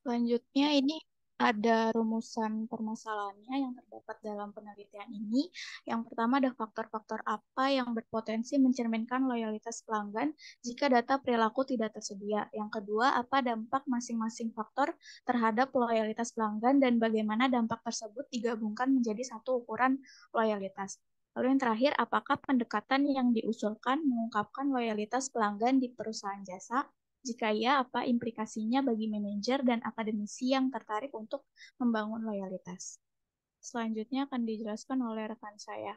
Selanjutnya ini ada rumusan permasalahannya yang terdapat dalam penelitian ini. Yang pertama ada faktor-faktor apa yang berpotensi mencerminkan loyalitas pelanggan jika data perilaku tidak tersedia. Yang kedua, apa dampak masing-masing faktor terhadap loyalitas pelanggan dan bagaimana dampak tersebut digabungkan menjadi satu ukuran loyalitas. Lalu yang terakhir, apakah pendekatan yang diusulkan mengungkapkan loyalitas pelanggan di perusahaan jasa? Jika iya, apa implikasinya bagi manajer dan akademisi yang tertarik untuk membangun loyalitas? Selanjutnya akan dijelaskan oleh rekan saya.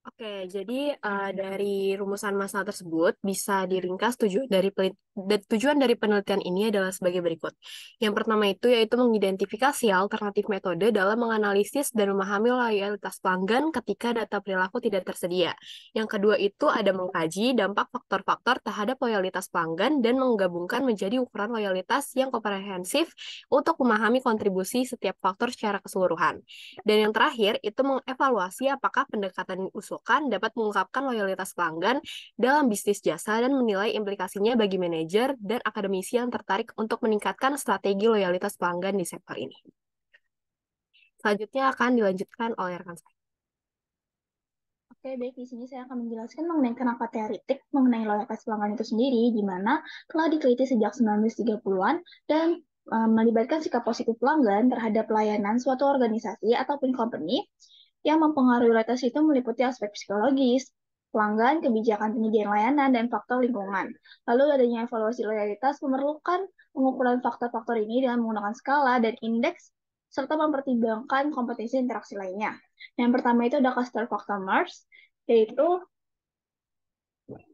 Oke, jadi dari rumusan masalah tersebut bisa diringkas tujuan dari penelitian ini adalah sebagai berikut. Yang pertama itu yaitu mengidentifikasi alternatif metode dalam menganalisis dan memahami loyalitas pelanggan ketika data perilaku tidak tersedia. Yang kedua itu ada mengkaji dampak faktor-faktor terhadap loyalitas pelanggan dan menggabungkan menjadi ukuran loyalitas yang komprehensif untuk memahami kontribusi setiap faktor secara keseluruhan. Dan yang terakhir, itu mengevaluasi apakah pendekatan yang diusulkan dapat mengungkapkan loyalitas pelanggan dalam bisnis jasa dan menilai implikasinya bagi manajer dan akademisi yang tertarik untuk meningkatkan strategi loyalitas pelanggan di sektor ini. Selanjutnya akan dilanjutkan oleh rekan saya. Oke, baik. Di sini saya akan menjelaskan mengenai kenapa teoritik mengenai loyalitas pelanggan itu sendiri, di mana telah diteliti sejak 1930-an dan melibatkan sikap positif pelanggan terhadap layanan suatu organisasi ataupun company yang mempengaruhi loyalitas itu meliputi aspek psikologis, pelanggan, kebijakan penyediaan layanan, dan faktor lingkungan. Lalu adanya evaluasi loyalitas memerlukan pengukuran faktor-faktor ini dengan menggunakan skala dan indeks serta mempertimbangkan kompetensi interaksi lainnya. Yang pertama itu ada cluster factor Mars, yaitu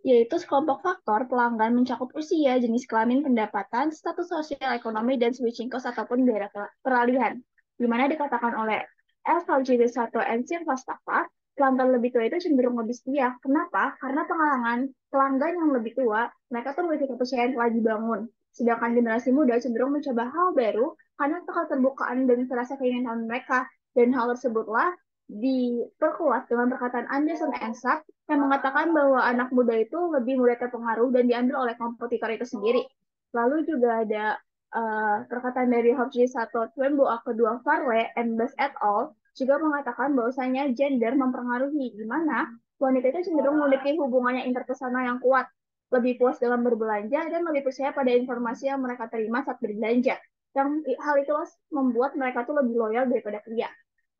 yaitu sekelompok faktor pelanggan mencakup usia, jenis kelamin, pendapatan, status sosial ekonomi, dan switching cost ataupun biaya peralihan. Di mana dikatakan oleh L. Salgado and Silva Staffa, pelanggan lebih tua itu cenderung lebih setia. Kenapa? Karena pelanggan yang lebih tua, mereka tuh memiliki kepercayaan telah dibangun. Sedangkan generasi muda cenderung mencoba hal baru karena keterbukaan dan rasa keinginan mereka. Dan hal tersebutlah diperkuat dengan perkataan Anderson and Sack yang mengatakan bahwa anak muda itu lebih mudah terpengaruh dan diambil oleh kompetitor itu sendiri. Lalu juga ada perkataan dari Hopkins satu Twembo kedua Farley and Bass et al. Juga mengatakan bahwasanya gender mempengaruhi di mana wanita itu cenderung memiliki hubungan yang interpersonal yang kuat, lebih puas dalam berbelanja dan lebih percaya pada informasi yang mereka terima saat berbelanja. Yang hal itu membuat mereka tuh lebih loyal daripada pria.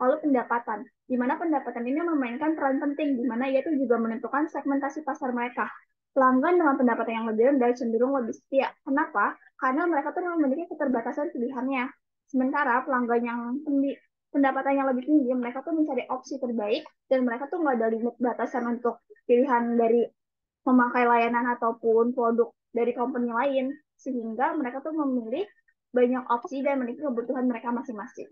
Lalu pendapatan, di mana pendapatan ini memainkan peran penting, di mana ia itu juga menentukan segmentasi pasar mereka. Pelanggan dengan pendapatan yang lebih rendah cenderung lebih setia. Kenapa? Karena mereka tuh memiliki keterbatasan pilihannya. Sementara pelanggan yang pendapatannya lebih tinggi, mereka tuh mencari opsi terbaik dan mereka tuh nggak ada limit batasan untuk pilihan dari memakai layanan ataupun produk dari company lain, sehingga mereka tuh memilih banyak opsi dan memiliki kebutuhan mereka masing-masing.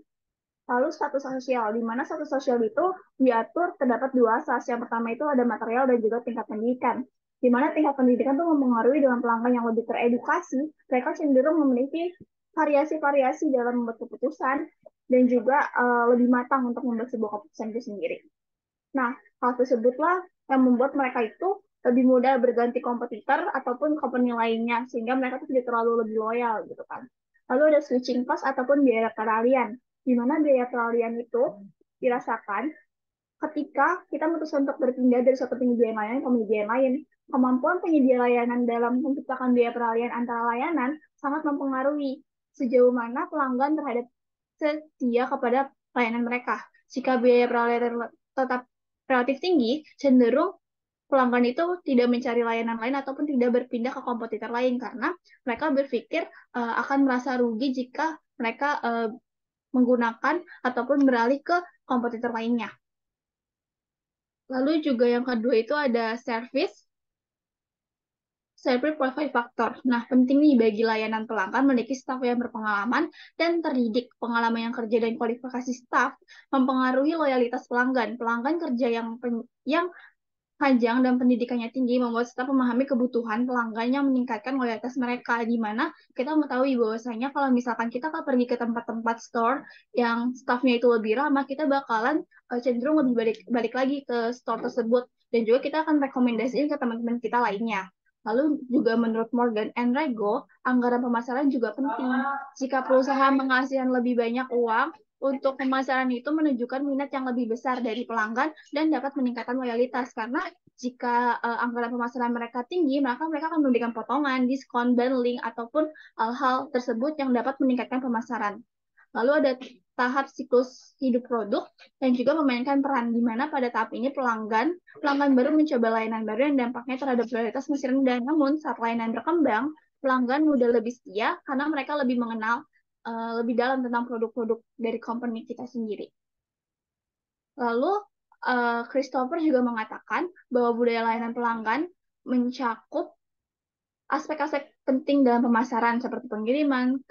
Lalu status sosial, di mana status sosial itu diatur terdapat dua asas. Yang pertama itu ada material dan juga tingkat pendidikan. Di mana tingkat pendidikan itu mempengaruhi dengan pelanggan yang lebih teredukasi, mereka cenderung memiliki variasi-variasi dalam membuat keputusan dan juga lebih matang untuk membuat sebuah keputusan itu sendiri. Nah, hal tersebutlah yang membuat mereka itu lebih mudah berganti kompetitor ataupun company lainnya, sehingga mereka tidak terlalu lebih loyal gitu kan. Lalu ada switching cost ataupun biaya peralihan, di mana biaya peralihan itu dirasakan ketika kita memutuskan untuk berpindah dari suatu penyedia layanan ke penyedia lain. Kemampuan penyedia layanan dalam menciptakan biaya peralihan antara layanan sangat mempengaruhi sejauh mana pelanggan terhadap setia kepada layanan mereka. Jika biaya peralihan tetap relatif tinggi, cenderung pelanggan itu tidak mencari layanan lain ataupun tidak berpindah ke kompetitor lain karena mereka berpikir akan merasa rugi jika mereka menggunakan ataupun beralih ke kompetitor lainnya. Lalu juga yang kedua itu ada service profile factor. Nah, penting nih bagi layanan pelanggan memiliki staf yang berpengalaman dan terdidik. Pengalaman yang kerja dan kualifikasi staf mempengaruhi loyalitas pelanggan. Pelanggan kerja yang panjang dan pendidikannya tinggi membuat staf memahami kebutuhan pelanggan yang meningkatkan loyalitas mereka, di mana kita mengetahui bahwasanya kalau misalkan kita akan pergi ke tempat-tempat store yang stafnya itu lebih ramah, kita bakalan cenderung lebih balik lagi ke store tersebut dan juga kita akan rekomendasiin ke teman-teman kita lainnya. Lalu juga menurut Morgan and Rego, anggaran pemasaran juga penting. Jika perusahaan menghasilkan lebih banyak uang, untuk pemasaran itu menunjukkan minat yang lebih besar dari pelanggan dan dapat meningkatkan loyalitas. Karena jika anggaran pemasaran mereka tinggi, maka mereka akan memberikan potongan, diskon, bundling, ataupun hal-hal tersebut yang dapat meningkatkan pemasaran. Lalu ada tahap siklus hidup produk yang juga memainkan peran di mana pada tahap ini pelanggan baru mencoba layanan baru yang dampaknya terhadap loyalitas masih rendah. Namun saat layanan berkembang, pelanggan mudah lebih setia karena mereka lebih mengenal lebih dalam tentang produk-produk dari company kita sendiri. Lalu Christopher juga mengatakan bahwa budaya layanan pelanggan mencakup aspek-aspek penting dalam pemasaran seperti pengiriman,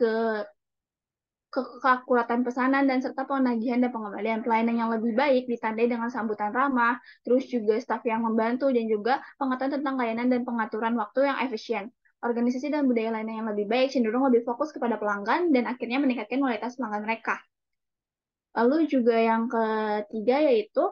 keakuratan pesanan dan serta penagihan dan pengembalian. Pelayanan yang lebih baik ditandai dengan sambutan ramah, terus juga staf yang membantu dan juga pengetahuan tentang layanan dan pengaturan waktu yang efisien. Organisasi dan budaya layanan yang lebih baik cenderung lebih fokus kepada pelanggan dan akhirnya meningkatkan kualitas pelanggan mereka. Lalu juga yang ketiga yaitu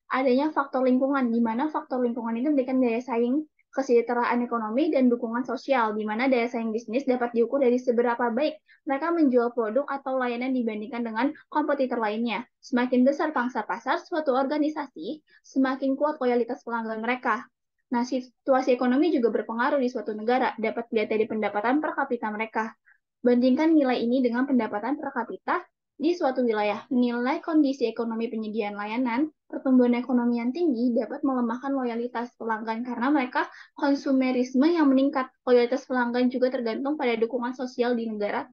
adanya faktor lingkungan, di mana faktor lingkungan itu memberikan daya saing, kesejahteraan ekonomi, dan dukungan sosial, di mana daya saing bisnis dapat diukur dari seberapa baik mereka menjual produk atau layanan dibandingkan dengan kompetitor lainnya. Semakin besar pangsa pasar suatu organisasi, semakin kuat loyalitas pelanggan mereka. Nah, situasi ekonomi juga berpengaruh di suatu negara, dapat dilihat dari pendapatan per kapita mereka. Bandingkan nilai ini dengan pendapatan per kapita di suatu wilayah. Nilai kondisi ekonomi penyediaan layanan, pertumbuhan ekonomi yang tinggi dapat melemahkan loyalitas pelanggan karena mereka konsumerisme yang meningkat. Loyalitas pelanggan juga tergantung pada dukungan sosial di negara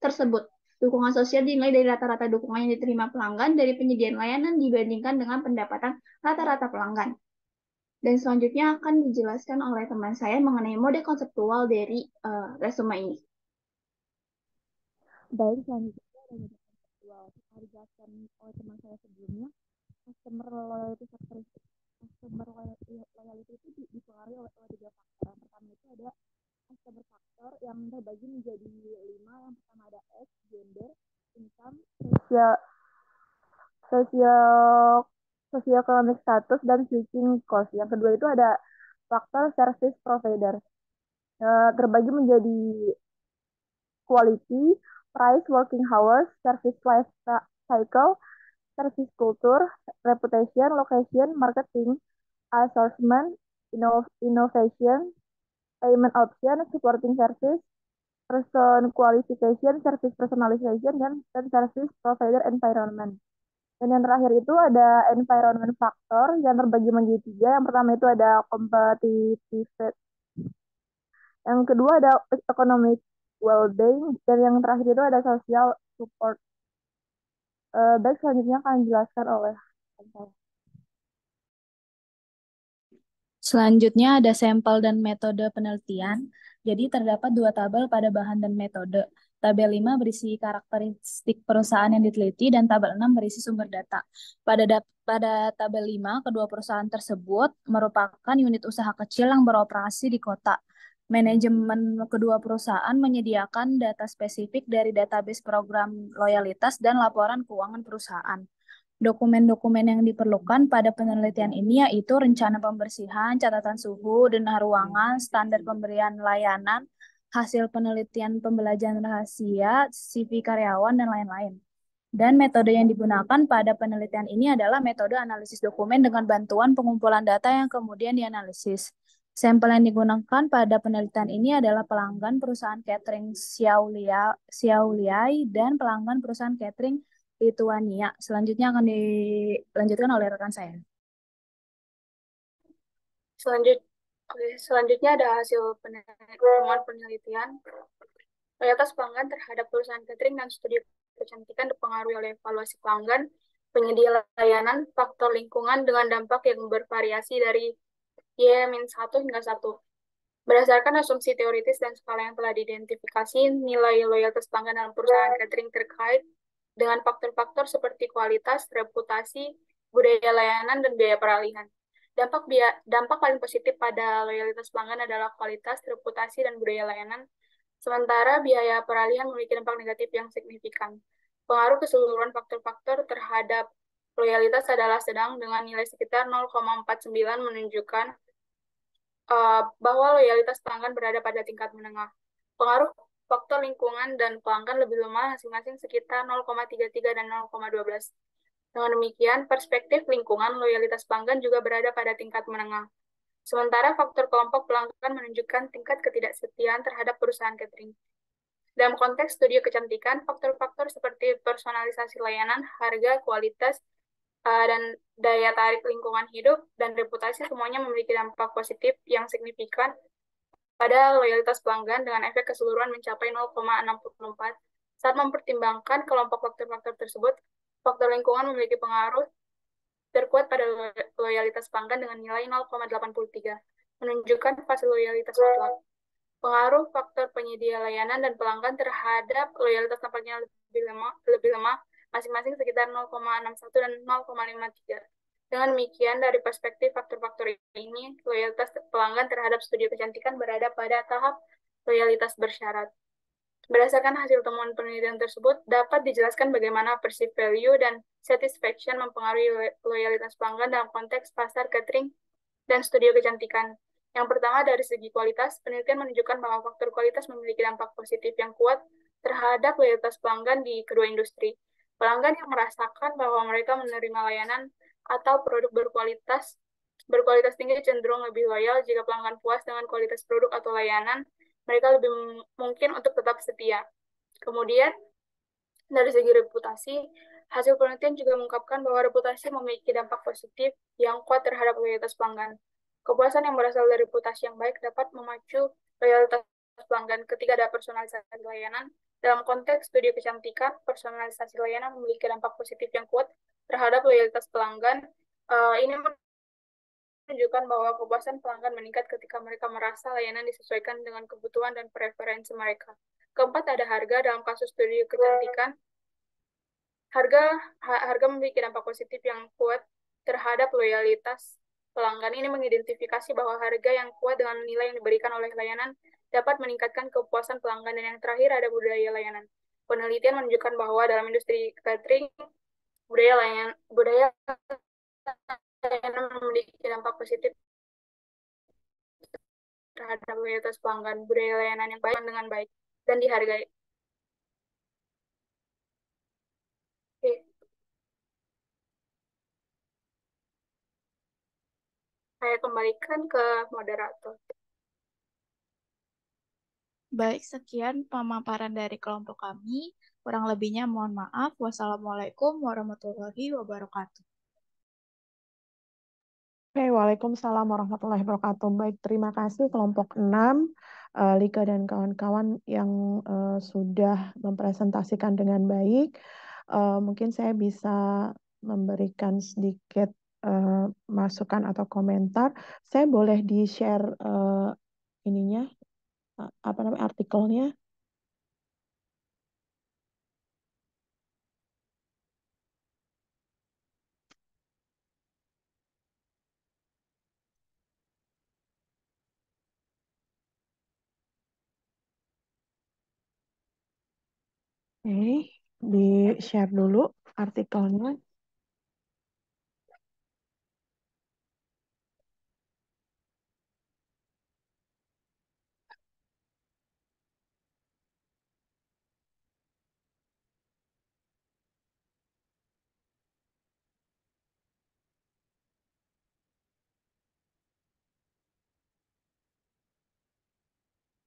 tersebut. Dukungan sosial dinilai dari rata-rata dukungan yang diterima pelanggan dari penyediaan layanan dibandingkan dengan pendapatan rata-rata pelanggan. Dan selanjutnya akan dijelaskan oleh teman saya mengenai mode konseptual dari resume ini. Baik, selanjutnya ada beberapa konseptual. Setelah dijelaskan oleh teman saya sebelumnya, customer loyalty characteristic. Customer loyalty itu dipengaruhi oleh tiga faktor. Yang pertama itu ada customer factor yang terbagi menjadi 5. Yang pertama ada age, gender, income, socio-economic status, dan switching cost. Yang kedua itu ada faktor service provider. Terbagi menjadi quality, price, working hours, service life cycle, service culture, reputation, location, marketing, assortment, innovation, payment option, supporting service, person qualification, service personalization, dan service provider environment. Dan yang terakhir itu ada environment factor yang terbagi menjadi 3. Yang pertama itu ada competitive. Yang kedua ada economic well-being, dan yang terakhir itu ada social support. Baik, selanjutnya akan dijelaskan oleh saya. Selanjutnya ada sampel dan metode penelitian. Jadi terdapat 2 tabel pada bahan dan metode. Tabel 5 berisi karakteristik perusahaan yang diteliti dan tabel 6 berisi sumber data. Pada tabel 5, kedua perusahaan tersebut merupakan unit usaha kecil yang beroperasi di kota. Manajemen kedua perusahaan menyediakan data spesifik dari database program loyalitas dan laporan keuangan perusahaan. Dokumen-dokumen yang diperlukan pada penelitian ini yaitu rencana pembersihan, catatan suhu, denah ruangan, standar pemberian layanan, hasil penelitian pembelajaran rahasia, CV karyawan, dan lain-lain. Dan metode yang digunakan pada penelitian ini adalah metode analisis dokumen dengan bantuan pengumpulan data yang kemudian dianalisis. Sampel yang digunakan pada penelitian ini adalah pelanggan perusahaan catering Xiaoliai dan pelanggan perusahaan catering Lituania. Selanjutnya akan dilanjutkan oleh rekan saya. Selanjutnya ada hasil temuan penelitian. Loyalitas pelanggan terhadap perusahaan catering dan studio kecantikan dipengaruhi oleh evaluasi pelanggan, penyedia layanan, faktor lingkungan dengan dampak yang bervariasi dari Y-1 hingga 1. Berdasarkan asumsi teoritis dan skala yang telah diidentifikasi, nilai loyalitas pelanggan dalam perusahaan catering terkait dengan faktor-faktor seperti kualitas, reputasi, budaya layanan, dan biaya peralihan. Dampak paling positif pada loyalitas pelanggan adalah kualitas, reputasi, dan budaya layanan, sementara biaya peralihan memiliki dampak negatif yang signifikan. Pengaruh keseluruhan faktor-faktor terhadap loyalitas adalah sedang dengan nilai sekitar 0,49 menunjukkan bahwa loyalitas pelanggan berada pada tingkat menengah. Pengaruh faktor lingkungan dan pelanggan lebih lemah masing-masing sekitar 0,33 dan 0,12. Dengan demikian, perspektif lingkungan loyalitas pelanggan juga berada pada tingkat menengah. Sementara faktor kelompok pelanggan menunjukkan tingkat ketidaksetiaan terhadap perusahaan catering. Dalam konteks studi kecantikan, faktor-faktor seperti personalisasi layanan, harga, kualitas, dan daya tarik lingkungan hidup, dan reputasi semuanya memiliki dampak positif yang signifikan pada loyalitas pelanggan dengan efek keseluruhan mencapai 0,64. Saat mempertimbangkan kelompok faktor-faktor tersebut, faktor lingkungan memiliki pengaruh terkuat pada loyalitas pelanggan dengan nilai 0,83, menunjukkan fase loyalitas mutlak. Pengaruh faktor penyedia layanan dan pelanggan terhadap loyalitas nampaknya lebih lemah masing-masing sekitar 0,61 dan 0,53. Dengan demikian, dari perspektif faktor-faktor ini, loyalitas pelanggan terhadap studi kecantikan berada pada tahap loyalitas bersyarat. Berdasarkan hasil temuan penelitian tersebut, dapat dijelaskan bagaimana perceived value dan satisfaction mempengaruhi loyalitas pelanggan dalam konteks pasar catering dan studio kecantikan. Yang pertama, dari segi kualitas, penelitian menunjukkan bahwa faktor kualitas memiliki dampak positif yang kuat terhadap loyalitas pelanggan di kedua industri. Pelanggan yang merasakan bahwa mereka menerima layanan atau produk berkualitas tinggi cenderung lebih loyal. Jika pelanggan puas dengan kualitas produk atau layanan, mereka lebih mungkin untuk tetap setia. Kemudian, dari segi reputasi, hasil penelitian juga mengungkapkan bahwa reputasi memiliki dampak positif yang kuat terhadap loyalitas pelanggan. Kepuasan yang berasal dari reputasi yang baik dapat memacu loyalitas pelanggan ketika ada personalisasi layanan. Dalam konteks studi kecantikan, personalisasi layanan memiliki dampak positif yang kuat terhadap loyalitas pelanggan. Ini menunjukkan bahwa kepuasan pelanggan meningkat ketika mereka merasa layanan disesuaikan dengan kebutuhan dan preferensi mereka. Keempat, ada harga. Dalam kasus studi kecantikan, harga memiliki dampak positif yang kuat terhadap loyalitas pelanggan. Ini mengidentifikasi bahwa harga yang kuat dengan nilai yang diberikan oleh layanan dapat meningkatkan kepuasan pelanggan. Dan yang terakhir, ada budaya layanan. Penelitian menunjukkan bahwa dalam industri catering, budaya layanan memiliki dampak positif terhadap loyalitas pelanggan. Budaya layanan yang baik dengan baik dan dihargai. Oke. Saya kembalikan ke moderator. Baik, sekian pemaparan dari kelompok kami. Kurang lebihnya mohon maaf. Wassalamualaikum warahmatullahi wabarakatuh. Oke, Waalaikumsalam warahmatullahi wabarakatuh. Baik, terima kasih kelompok 6, Lika dan kawan-kawan yang sudah mempresentasikan dengan baik. Mungkin saya bisa memberikan sedikit masukan atau komentar. Saya boleh di-share ininya, apa namanya, artikelnya. Oke, di-share dulu artikelnya.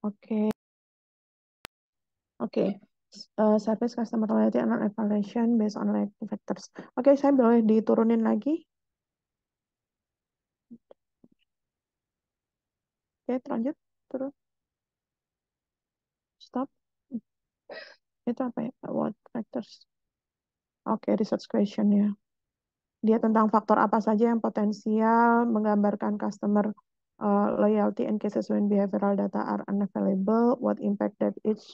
Oke. Oke, service customer loyalty and evaluation based on loyalty factors. Oke, saya boleh diturunin lagi? Oke, lanjut, turun, stop. Itu apa ya? What factors? Oke, research question ya. Dia tentang faktor apa saja yang potensial menggambarkan customer loyalty in cases when behavioral data are unavailable. What impact that each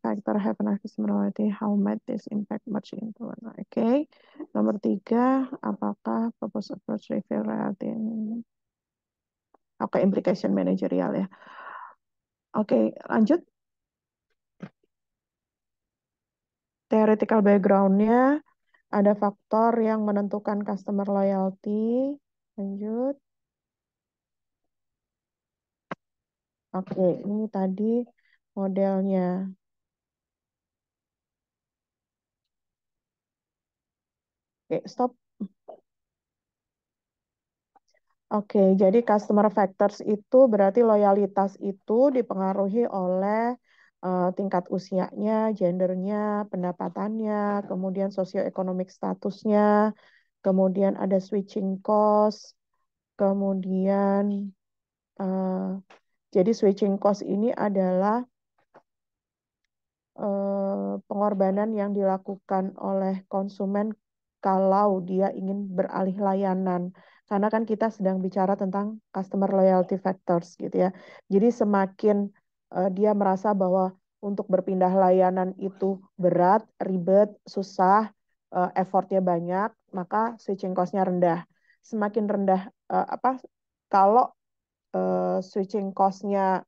factor have on customer loyalty? How might this impact merge into one? Oke, nomor 3, apakah purpose approach reveal loyalty? Oke, implication managerial ya. Oke, lanjut. Theoretical background-nya ada faktor yang menentukan customer loyalty. Lanjut. Oke, ini tadi modelnya. Oke, stop. Oke, jadi customer factors itu berarti loyalitas itu dipengaruhi oleh tingkat usianya, gendernya, pendapatannya, kemudian sosioekonomik statusnya, kemudian ada switching cost, kemudian eh, jadi switching cost ini adalah pengorbanan yang dilakukan oleh konsumen kalau dia ingin beralih layanan. Karena kan kita sedang bicara tentang customer loyalty factors gitu ya. Jadi semakin dia merasa bahwa untuk berpindah layanan itu berat, ribet, susah, effortnya banyak, maka switching cost-nya rendah. Semakin rendah kalau switching cost-nya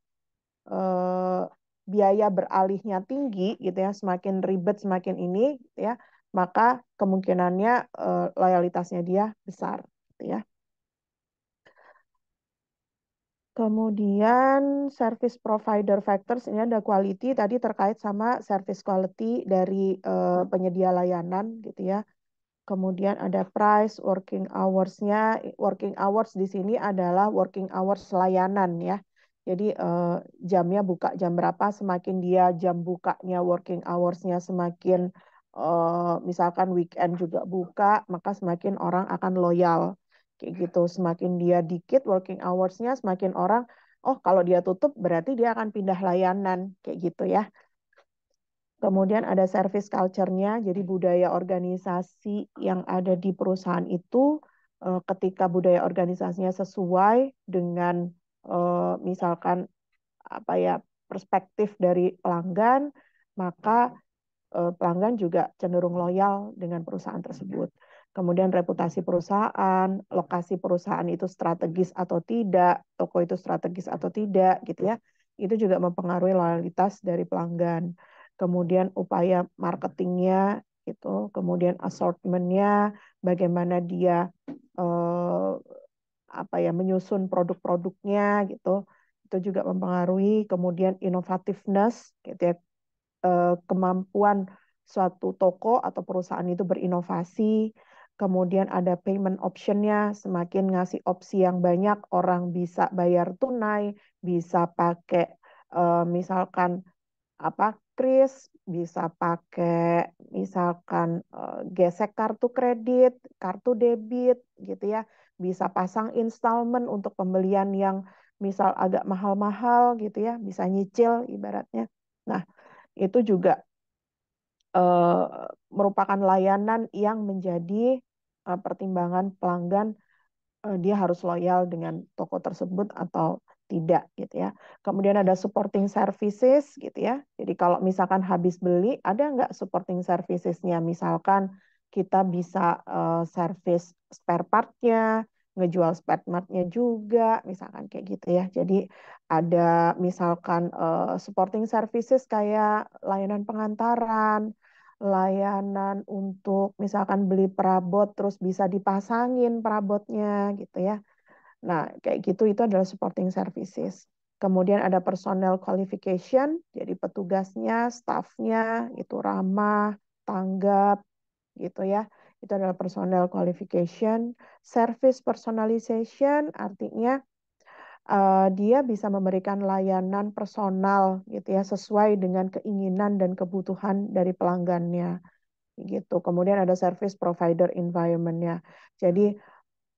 eh, biaya beralihnya tinggi gitu ya, semakin ribet semakin ini gitu ya, maka kemungkinannya loyalitasnya dia besar gitu ya. Kemudian service provider factors ini ada quality tadi terkait sama service quality dari penyedia layanan gitu ya. Kemudian ada price, working hours-nya. Working hours di sini adalah working hours layanan ya. Jadi jamnya buka jam berapa, semakin dia jam bukanya, working hours-nya semakin misalkan weekend juga buka, maka semakin orang akan loyal. Kayak gitu, semakin dia dikit working hours-nya, semakin orang, oh kalau dia tutup berarti dia akan pindah layanan. Kayak gitu ya. Kemudian ada service culture-nya, jadi budaya organisasi yang ada di perusahaan itu ketika budaya organisasinya sesuai dengan misalkan apa ya perspektif dari pelanggan, maka pelanggan juga cenderung loyal dengan perusahaan tersebut. Kemudian reputasi perusahaan, lokasi perusahaan itu strategis atau tidak, toko itu strategis atau tidak, gitu ya. Itu juga mempengaruhi loyalitas dari pelanggan. Kemudian upaya marketingnya, gitu. Kemudian assortment-nya, bagaimana dia eh, apa ya menyusun produk-produknya, gitu. Itu juga mempengaruhi. Kemudian innovativeness, gitu ya, kemampuan suatu toko atau perusahaan itu berinovasi. Kemudian ada payment option-nya, semakin ngasih opsi yang banyak, orang bisa bayar tunai, bisa pakai misalkan apa kris, bisa pakai misalkan gesek kartu kredit, kartu debit gitu ya, bisa pasang installment untuk pembelian yang misal agak mahal-mahal gitu ya, bisa nyicil ibaratnya. Nah, itu juga eh, merupakan layanan yang menjadi pertimbangan pelanggan dia harus loyal dengan toko tersebut atau tidak gitu ya. Kemudian ada supporting services gitu ya. Jadi kalau misalkan habis beli, ada nggak supporting servicesnya? Misalkan kita bisa service spare part-nya, ngejual spare part-nya juga, misalkan kayak gitu ya. Jadi ada misalkan supporting services kayak layanan pengantaran, layanan untuk misalkan beli perabot terus bisa dipasangin perabotnya gitu ya. Nah, kayak gitu itu adalah supporting services. Kemudian ada personal qualification, jadi petugasnya, staffnya itu ramah, tanggap gitu ya. Itu adalah personal qualification. Service personalization artinya dia bisa memberikan layanan personal gitu ya sesuai dengan keinginan dan kebutuhan dari pelanggannya gitu. Kemudian ada service provider environment-nya. Jadi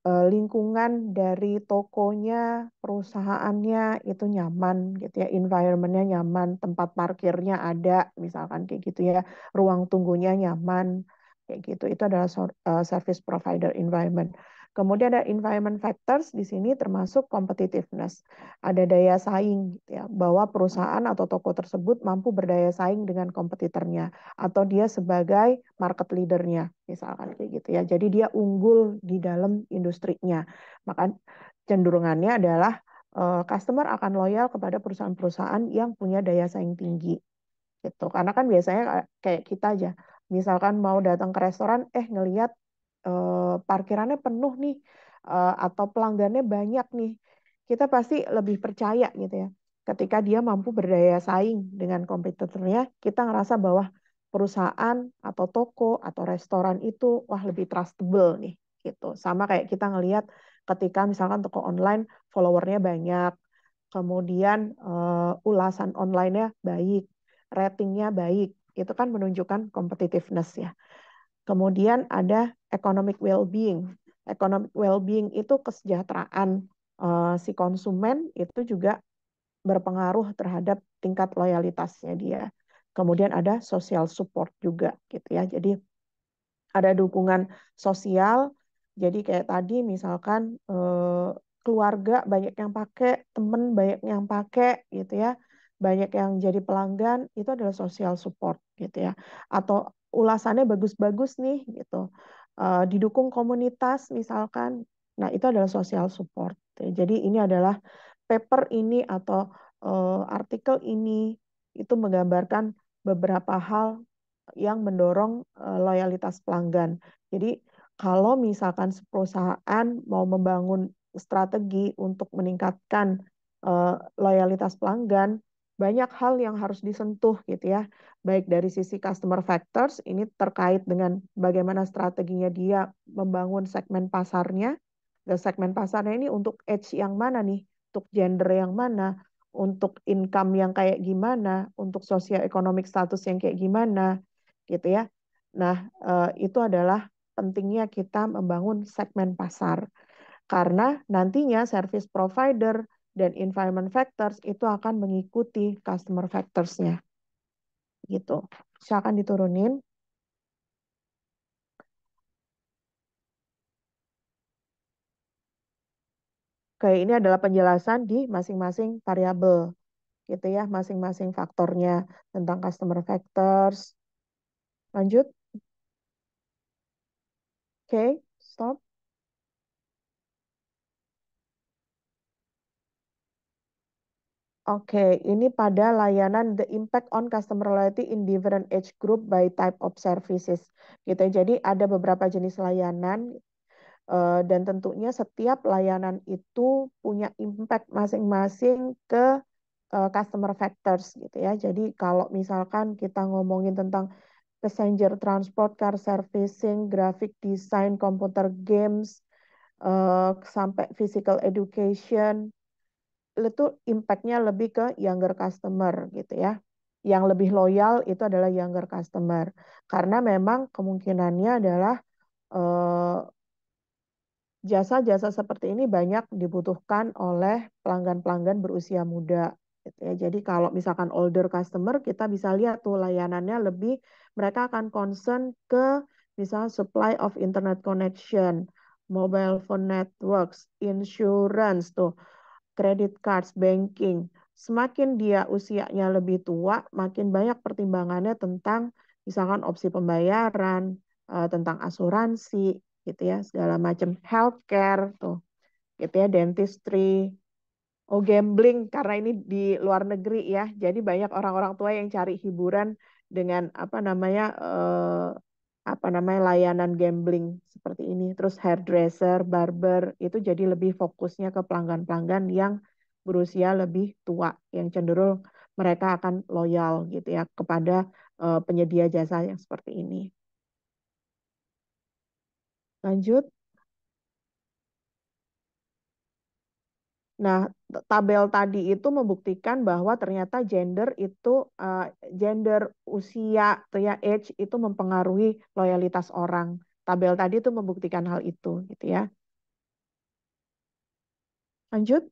lingkungan dari tokonya, perusahaannya itu nyaman gitu ya, environment-nya nyaman, tempat parkirnya ada, misalkan kayak gitu ya, ruang tunggunya nyaman, kayak gitu. Itu adalah service provider environment. Kemudian ada environment factors di sini termasuk competitiveness. Ada daya saing gitu ya, bahwa perusahaan atau toko tersebut mampu berdaya saing dengan kompetitornya atau dia sebagai market leader-nya misalkan kayak gitu ya. Jadi dia unggul di dalam industrinya. Maka cenderungannya adalah customer akan loyal kepada perusahaan-perusahaan yang punya daya saing tinggi gitu. Karena kan biasanya kayak kita aja, misalkan mau datang ke restoran, ngelihat parkirannya penuh nih, atau pelanggannya banyak nih, kita pasti lebih percaya gitu ya. ketika dia mampu berdaya saing dengan kompetitornya, kita ngerasa bahwa perusahaan atau toko atau restoran itu wah lebih trustable nih gitu. Sama kayak kita ngelihat ketika misalkan toko online followernya banyak, kemudian ulasan online-nya baik, ratingnya baik, itu kan menunjukkan competitiveness ya. Kemudian ada economic well-being. Economic well-being itu kesejahteraan si konsumen itu juga berpengaruh terhadap tingkat loyalitasnya dia. Kemudian ada social support juga gitu ya. Jadi ada dukungan sosial. Jadi kayak tadi misalkan keluarga banyak yang pakai, temen banyak yang pakai gitu ya. Banyak yang jadi pelanggan, itu adalah social support gitu ya. Atau ulasannya bagus-bagus nih gitu. Didukung komunitas misalkan. Nah, itu adalah social support. Jadi ini adalah paper ini atau artikel ini itu menggambarkan beberapa hal yang mendorong loyalitas pelanggan. Jadi kalau misalkan perusahaan mau membangun strategi untuk meningkatkan loyalitas pelanggan, banyak hal yang harus disentuh gitu ya. Baik dari sisi customer factors, ini terkait dengan bagaimana strateginya dia membangun segmen pasarnya. Dan segmen pasarnya ini untuk age yang mana nih? Untuk gender yang mana? Untuk income yang kayak gimana? Untuk sosioeconomic status yang kayak gimana? Gitu ya. Nah, itu adalah pentingnya kita membangun segmen pasar. Karena nantinya service provider dan environment factors itu akan mengikuti customer factors-nya. Gitu. Silakan diturunin. Oke, ini adalah penjelasan di masing-masing variabel. Gitu ya, masing-masing faktornya tentang customer factors. Lanjut. Oke, stop. Oke, ini pada layanan the impact on customer loyalty in different age group by type of services. Gitu. Jadi ada beberapa jenis layanan dan tentunya setiap layanan itu punya impact masing-masing ke customer factors gitu ya. Jadi kalau misalkan kita ngomongin tentang passenger transport, car servicing, graphic design, computer games, sampai physical education, itu impact-nya lebih ke younger customer gitu ya. Yang lebih loyal itu adalah younger customer. Karena memang kemungkinannya adalah jasa-jasa seperti ini banyak dibutuhkan oleh pelanggan-pelanggan berusia muda. Gitu ya. Jadi kalau misalkan older customer, kita bisa lihat tuh layanannya lebih, mereka akan concern ke misalnya supply of internet connection, mobile phone networks, insurance tuh, credit cards, banking. Semakin dia usianya lebih tua, makin banyak pertimbangannya tentang misalkan opsi pembayaran, tentang asuransi, gitu ya, segala macam healthcare tuh, gitu ya, dentistry, gambling karena ini di luar negeri ya, jadi banyak orang-orang tua yang cari hiburan dengan apa namanya layanan gambling seperti ini. Terus hairdresser, barber itu jadi lebih fokusnya ke pelanggan-pelanggan yang berusia lebih tua, yang cenderung mereka akan loyal gitu ya kepada penyedia jasa yang seperti ini. Lanjut. Nah, tabel tadi itu membuktikan bahwa ternyata gender usia atau ya age itu mempengaruhi loyalitas orang. Tabel tadi itu membuktikan hal itu gitu ya. Lanjut.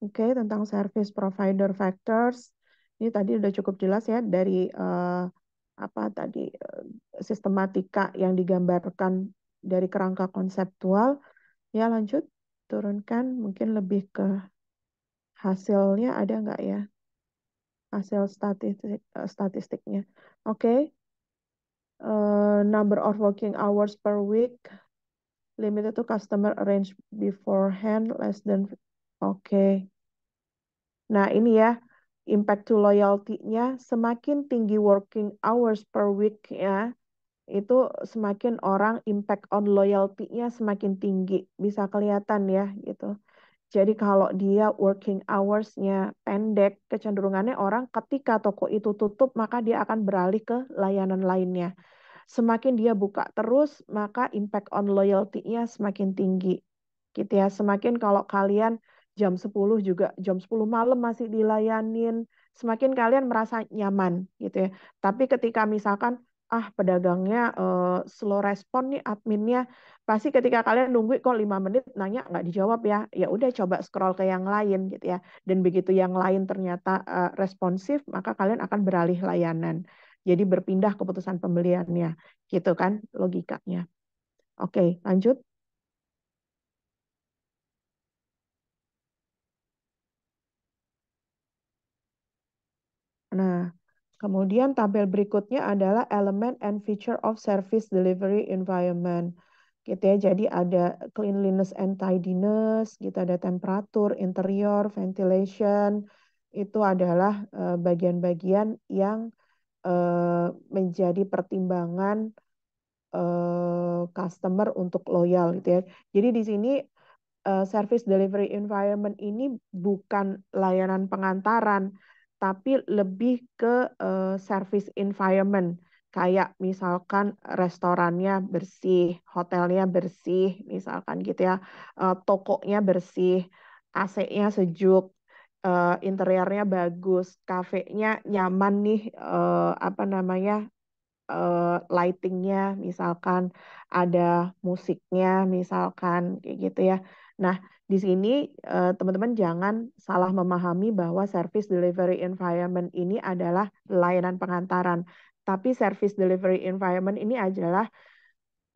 Oke, tentang service provider factors. Ini tadi udah cukup jelas ya dari apa tadi sistematika yang digambarkan dari kerangka konseptual. Ya, lanjut. Turunkan mungkin lebih ke hasilnya ada nggak ya? Hasil statistiknya. Oke. Number of working hours per week. Limited to customer arrange beforehand less than. Oke. Nah, ini ya, impact to loyalty-nya semakin tinggi working hours per week ya, itu semakin orang impact on loyalty-nya semakin tinggi, bisa kelihatan ya gitu. Jadi kalau dia working hours-nya pendek, kecenderungannya orang ketika toko itu tutup, maka dia akan beralih ke layanan lainnya. Semakin dia buka terus, maka impact on loyalty-nya semakin tinggi. Gitu ya. Semakin kalau kalian jam 10 juga, jam 10 malam masih dilayanin, semakin kalian merasa nyaman gitu ya. Tapi ketika misalkan pedagangnya slow respon nih adminnya, pasti ketika kalian nunggu kok 5 menit nanya nggak dijawab ya, ya udah coba scroll ke yang lain gitu ya. Dan begitu yang lain ternyata responsif, maka kalian akan beralih layanan. Jadi berpindah keputusan pembeliannya, gitu kan logikanya. Oke, lanjut. Nah, kemudian tabel berikutnya adalah elemen and feature of service delivery environment. Gitu ya, jadi ada cleanliness and tidiness, gitu ada temperatur, interior, ventilation. Itu adalah bagian-bagian yang menjadi pertimbangan customer untuk loyal gitu ya. Jadi di sini service delivery environment ini bukan layanan pengantaran, tapi lebih ke service environment. Kayak misalkan restorannya bersih, hotelnya bersih, misalkan gitu ya, tokonya bersih, AC-nya sejuk, interiornya bagus, kafenya nyaman nih, apa namanya, lightingnya, misalkan ada musiknya, misalkan kayak gitu ya. Nah, di sini teman-teman jangan salah memahami bahwa service delivery environment ini adalah layanan pengantaran. Tapi service delivery environment ini adalah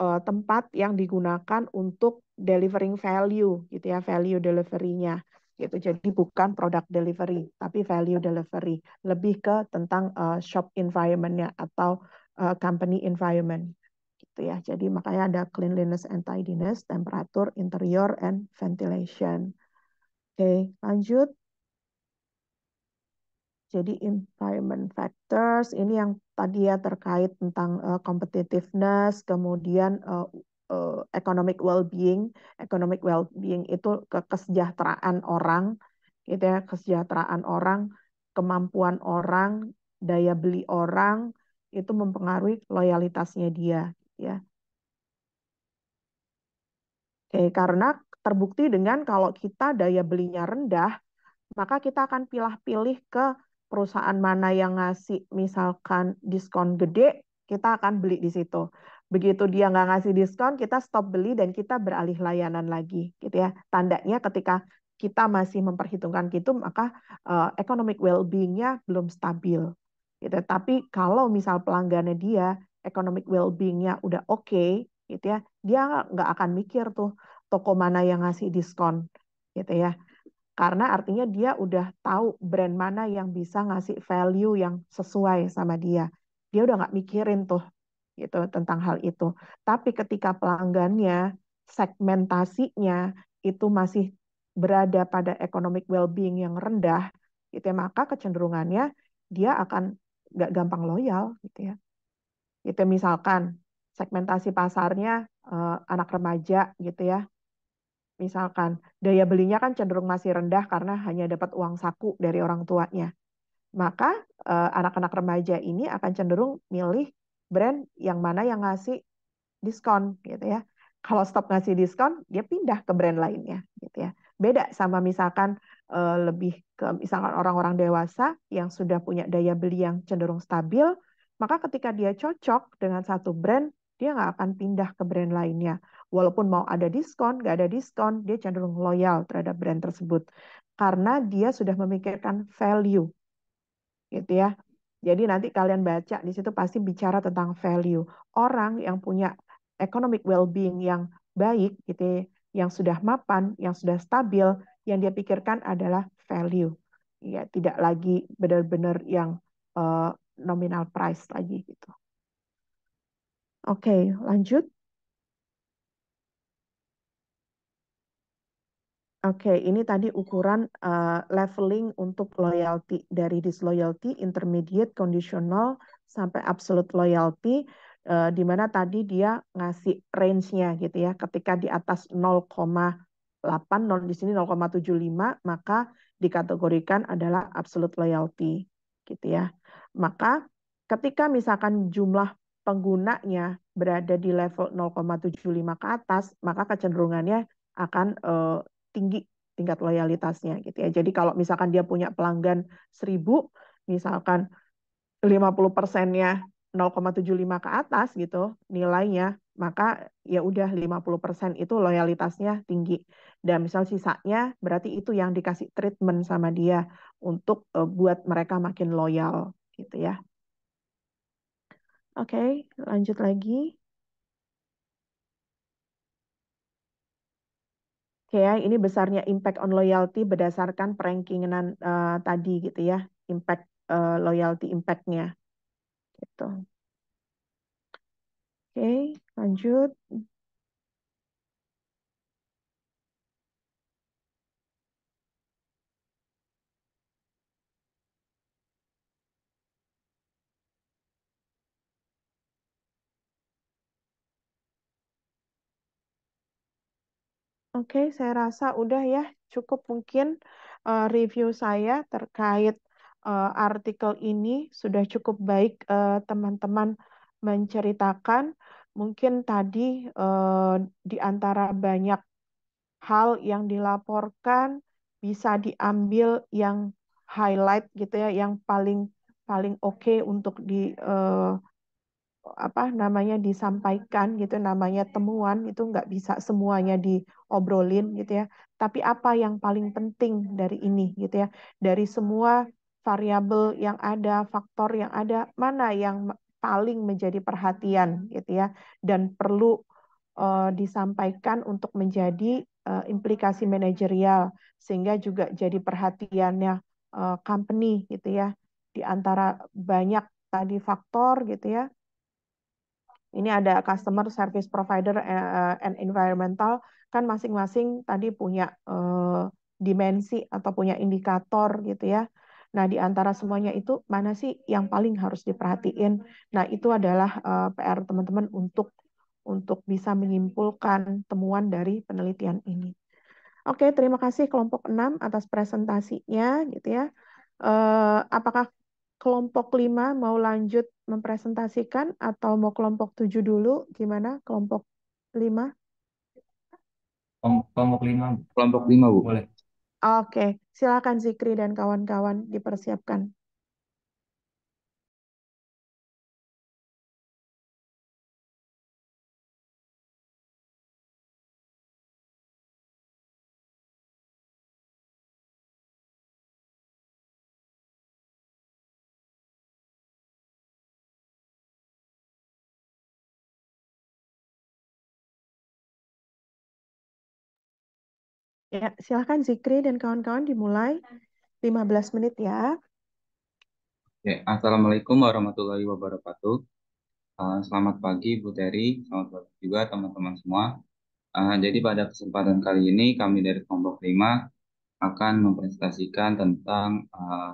tempat yang digunakan untuk delivering value, gitu ya, value delivery-nya. Gitu. Jadi bukan product delivery, tapi value delivery. Lebih ke tentang shop environment-nya atau company environment. Gitu ya. Jadi makanya ada cleanliness and tidiness, temperatur, interior, and ventilation. Oke, lanjut. Jadi environment factors ini yang tadi ya terkait tentang competitiveness, kemudian economic well-being. Economic well-being itu kesejahteraan orang, gitu ya, kesejahteraan orang, kemampuan orang, daya beli orang itu mempengaruhi loyalitasnya dia, ya. Oke, karena terbukti dengan kalau kita daya belinya rendah, maka kita akan pilih-pilih ke perusahaan mana yang ngasih misalkan diskon gede, kita akan beli di situ. Begitu dia nggak ngasih diskon, kita stop beli dan kita beralih layanan lagi, gitu ya. Tandanya ketika kita masih memperhitungkan gitu, maka economic well-being-nya belum stabil. Gitu. Tapi kalau misal pelanggannya dia economic well-being-nya udah oke, gitu ya, dia nggak akan mikir tuh toko mana yang ngasih diskon, gitu ya. Karena artinya dia udah tahu brand mana yang bisa ngasih value yang sesuai sama dia. Dia udah nggak mikirin tuh gitu tentang hal itu. Tapi ketika pelanggannya segmentasinya itu masih berada pada economic well-being yang rendah, gitu ya, maka kecenderungannya dia akan nggak gampang loyal, gitu ya. Itu misalkan segmentasi pasarnya anak remaja, gitu ya. Misalkan daya belinya kan cenderung masih rendah karena hanya dapat uang saku dari orang tuanya. Maka anak-anak remaja ini akan cenderung milih brand yang mana yang ngasih diskon gitu ya. Kalau stop ngasih diskon, dia pindah ke brand lainnya gitu ya. Beda sama misalkan lebih ke misalkan orang-orang dewasa yang sudah punya daya beli yang cenderung stabil, maka ketika dia cocok dengan satu brand, dia nggak akan pindah ke brand lainnya. Walaupun mau ada diskon, nggak ada diskon, dia cenderung loyal terhadap brand tersebut. Karena dia sudah memikirkan value gitu ya. Jadi nanti kalian baca di situ pasti bicara tentang value. Orang yang punya economic well-being yang baik gitu ya, yang sudah mapan, yang sudah stabil, yang dia pikirkan adalah value. Ya, tidak lagi benar-benar yang nominal price lagi gitu. Oke, lanjut. Oke, ini tadi ukuran leveling untuk loyalty dari disloyalty, intermediate, conditional, sampai absolute loyalty. di mana tadi dia ngasih range-nya gitu ya. Ketika di atas 0,8, di sini 0,75, maka dikategorikan adalah absolute loyalty gitu ya. Maka ketika misalkan jumlah penggunanya berada di level 0,75 ke atas, maka kecenderungannya akan tinggi tingkat loyalitasnya gitu ya. Jadi kalau misalkan dia punya pelanggan 1.000, misalkan 50%-nya 0,75 ke atas gitu nilainya, maka ya udah 50% itu loyalitasnya tinggi. Dan misal sisanya berarti itu yang dikasih treatment sama dia untuk buat mereka makin loyal gitu ya. Oke, lanjut lagi. Oke ya, ini besarnya impact on loyalty berdasarkan perankingan tadi gitu ya, impact loyalty impact-nya gitu. Oke, lanjut. Oke, saya rasa udah ya, cukup mungkin review saya terkait artikel ini sudah cukup baik teman-teman menceritakan. Mungkin tadi di antara banyak hal yang dilaporkan bisa diambil yang highlight gitu ya, yang paling paling oke untuk apa namanya disampaikan gitu, namanya temuan itu nggak bisa semuanya diobrolin gitu ya, tapi apa yang paling penting dari ini gitu ya, dari semua variabel yang ada, faktor yang ada, mana yang paling menjadi perhatian gitu ya, dan perlu disampaikan untuk menjadi implikasi manajerial sehingga juga jadi perhatiannya company gitu ya, di antara banyak tadi faktor gitu ya. Ini ada customer service provider and environmental, kan masing-masing tadi punya dimensi atau punya indikator gitu ya. Nah, di antara semuanya itu mana sih yang paling harus diperhatiin? Nah, itu adalah PR teman-teman untuk bisa menyimpulkan temuan dari penelitian ini. Oke, terima kasih kelompok 6 atas presentasinya gitu ya. Apakah kelompok 5 mau lanjut mempresentasikan atau mau kelompok 7 dulu? Gimana kelompok 5? Kelompok 5. Kelompok 5, Bu. Boleh. Oke, silakan Zikri dan kawan-kawan dipersiapkan. Ya, silakan Zikri dan kawan-kawan dimulai. 15 menit ya. Oke, Assalamualaikum warahmatullahi wabarakatuh. Selamat pagi Bu Teri, selamat pagi juga teman-teman semua. Jadi pada kesempatan kali ini kami dari kelompok 5 akan mempresentasikan tentang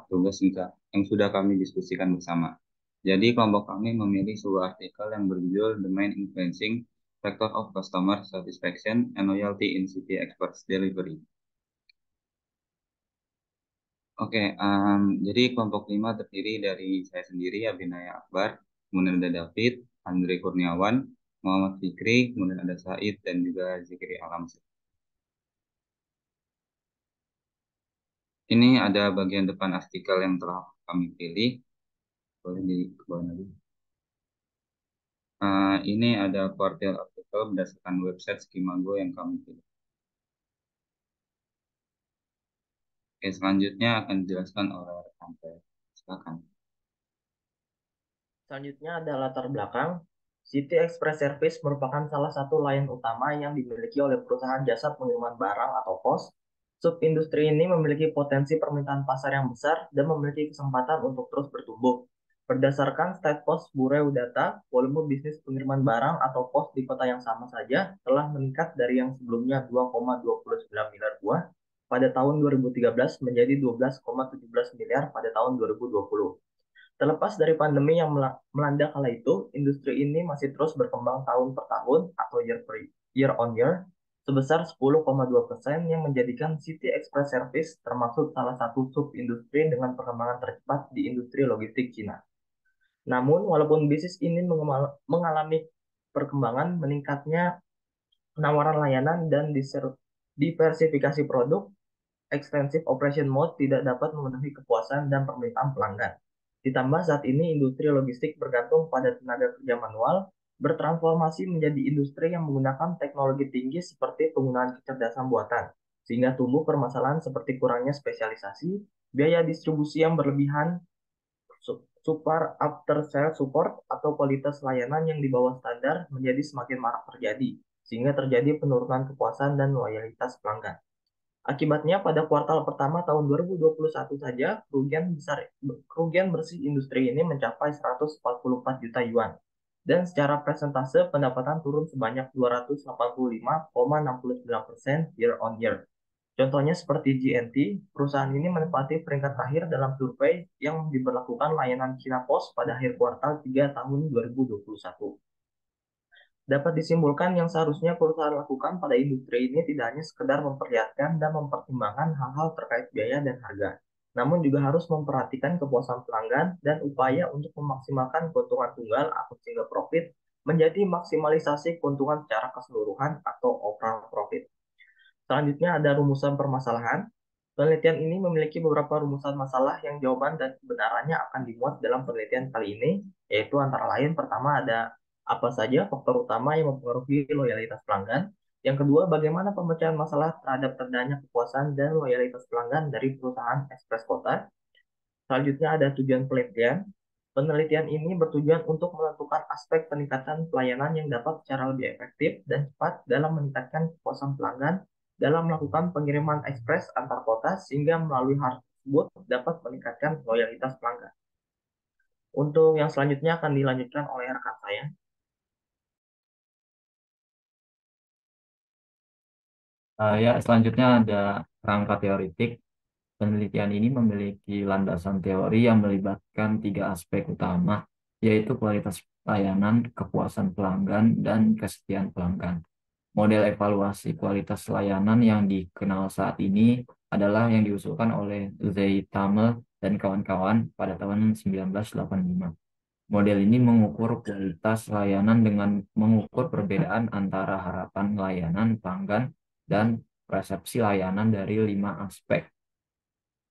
tugas yang sudah kami diskusikan bersama. Jadi kelompok kami memilih sebuah artikel yang berjudul The Main Influencing Factor of Customer Satisfaction and Loyalty in City Express Delivery. Oke, jadi kelompok 5 terdiri dari saya sendiri, Abinaya Akbar, kemudian ada David, Andre Kurniawan, Muhammad Fikri, kemudian ada Said, dan juga Zikri Alamsyah. Ini ada bagian depan artikel yang telah kami pilih. Boleh di bawah lagi. Ini ada kuartil artikel berdasarkan website Skimago yang kami pilih. Oke, selanjutnya akan dijelaskan oleh rekan saya. Silakan. Selanjutnya ada latar belakang. City Express Service merupakan salah satu layanan utama yang dimiliki oleh perusahaan jasa pengiriman barang atau pos. Subindustri ini memiliki potensi permintaan pasar yang besar dan memiliki kesempatan untuk terus bertumbuh. Berdasarkan State Post Bureau Data, volume bisnis pengiriman barang atau pos di kota yang sama saja telah meningkat dari yang sebelumnya 2,29 miliar buah pada tahun 2013 menjadi 12,17 miliar pada tahun 2020. Terlepas dari pandemi yang melanda kala itu, industri ini masih terus berkembang tahun per tahun atau year on year sebesar 10,2% yang menjadikan City Express Service termasuk salah satu sub-industri dengan perkembangan tercepat di industri logistik Cina. Namun, walaupun bisnis ini mengalami perkembangan meningkatnya penawaran layanan dan diversifikasi produk, extensive operation mode tidak dapat memenuhi kepuasan dan permintaan pelanggan. Ditambah saat ini industri logistik bergantung pada tenaga kerja manual, bertransformasi menjadi industri yang menggunakan teknologi tinggi seperti penggunaan kecerdasan buatan, sehingga tumbuh permasalahan seperti kurangnya spesialisasi, biaya distribusi yang berlebihan, super after sales support atau kualitas layanan yang di bawah standar menjadi semakin marak terjadi, sehingga terjadi penurunan kepuasan dan loyalitas pelanggan. Akibatnya pada kuartal pertama tahun 2021 saja kerugian bersih industri ini mencapai 144 juta yuan dan secara persentase pendapatan turun sebanyak 285,69% year on year. Contohnya seperti GNT, perusahaan ini menempati peringkat akhir dalam survei yang diberlakukan layanan China Post pada akhir kuartal 3 tahun 2021. Dapat disimpulkan yang seharusnya perusahaan lakukan pada industri ini tidak hanya sekedar memperlihatkan dan mempertimbangkan hal-hal terkait biaya dan harga, namun juga harus memperhatikan kepuasan pelanggan dan upaya untuk memaksimalkan keuntungan tunggal atau single profit menjadi maksimalisasi keuntungan secara keseluruhan atau overall profit. Selanjutnya ada rumusan permasalahan. Penelitian ini memiliki beberapa rumusan masalah yang jawaban dan kebenarannya akan dimuat dalam penelitian kali ini, yaitu antara lain pertama ada apa saja faktor utama yang mempengaruhi loyalitas pelanggan. Yang kedua, bagaimana pemecahan masalah terhadap rendahnya kepuasan dan loyalitas pelanggan dari perusahaan ekspres kota. Selanjutnya ada tujuan penelitian. Penelitian ini bertujuan untuk menentukan aspek peningkatan pelayanan yang dapat secara lebih efektif dan cepat dalam meningkatkan kepuasan pelanggan dalam melakukan pengiriman ekspres antar kota sehingga melalui hal tersebut dapat meningkatkan loyalitas pelanggan. Untuk yang selanjutnya akan dilanjutkan oleh rekan saya. Ya, selanjutnya ada kerangka teoritik. Penelitian ini memiliki landasan teori yang melibatkan 3 aspek utama, yaitu kualitas layanan, kepuasan pelanggan, dan kesetiaan pelanggan. Model evaluasi kualitas layanan yang dikenal saat ini adalah yang diusulkan oleh Zeitamel dan kawan-kawan pada tahun 1985. Model ini mengukur kualitas layanan dengan mengukur perbedaan antara harapan layanan pelanggan dan persepsi layanan dari 5 aspek.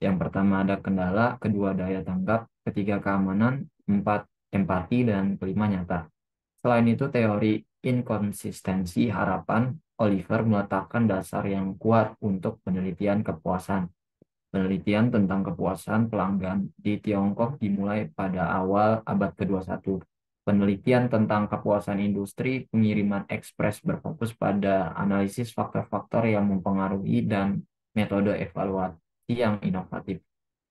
Yang pertama ada kendala, kedua daya tanggap, ketiga keamanan, 4 empati, dan kelima nyata. Selain itu, teori inkonsistensi harapan Oliver meletakkan dasar yang kuat untuk penelitian kepuasan. Penelitian tentang kepuasan pelanggan di Tiongkok dimulai pada awal abad ke-21. Penelitian tentang kepuasan industri pengiriman ekspres berfokus pada analisis faktor-faktor yang mempengaruhi dan metode evaluasi yang inovatif.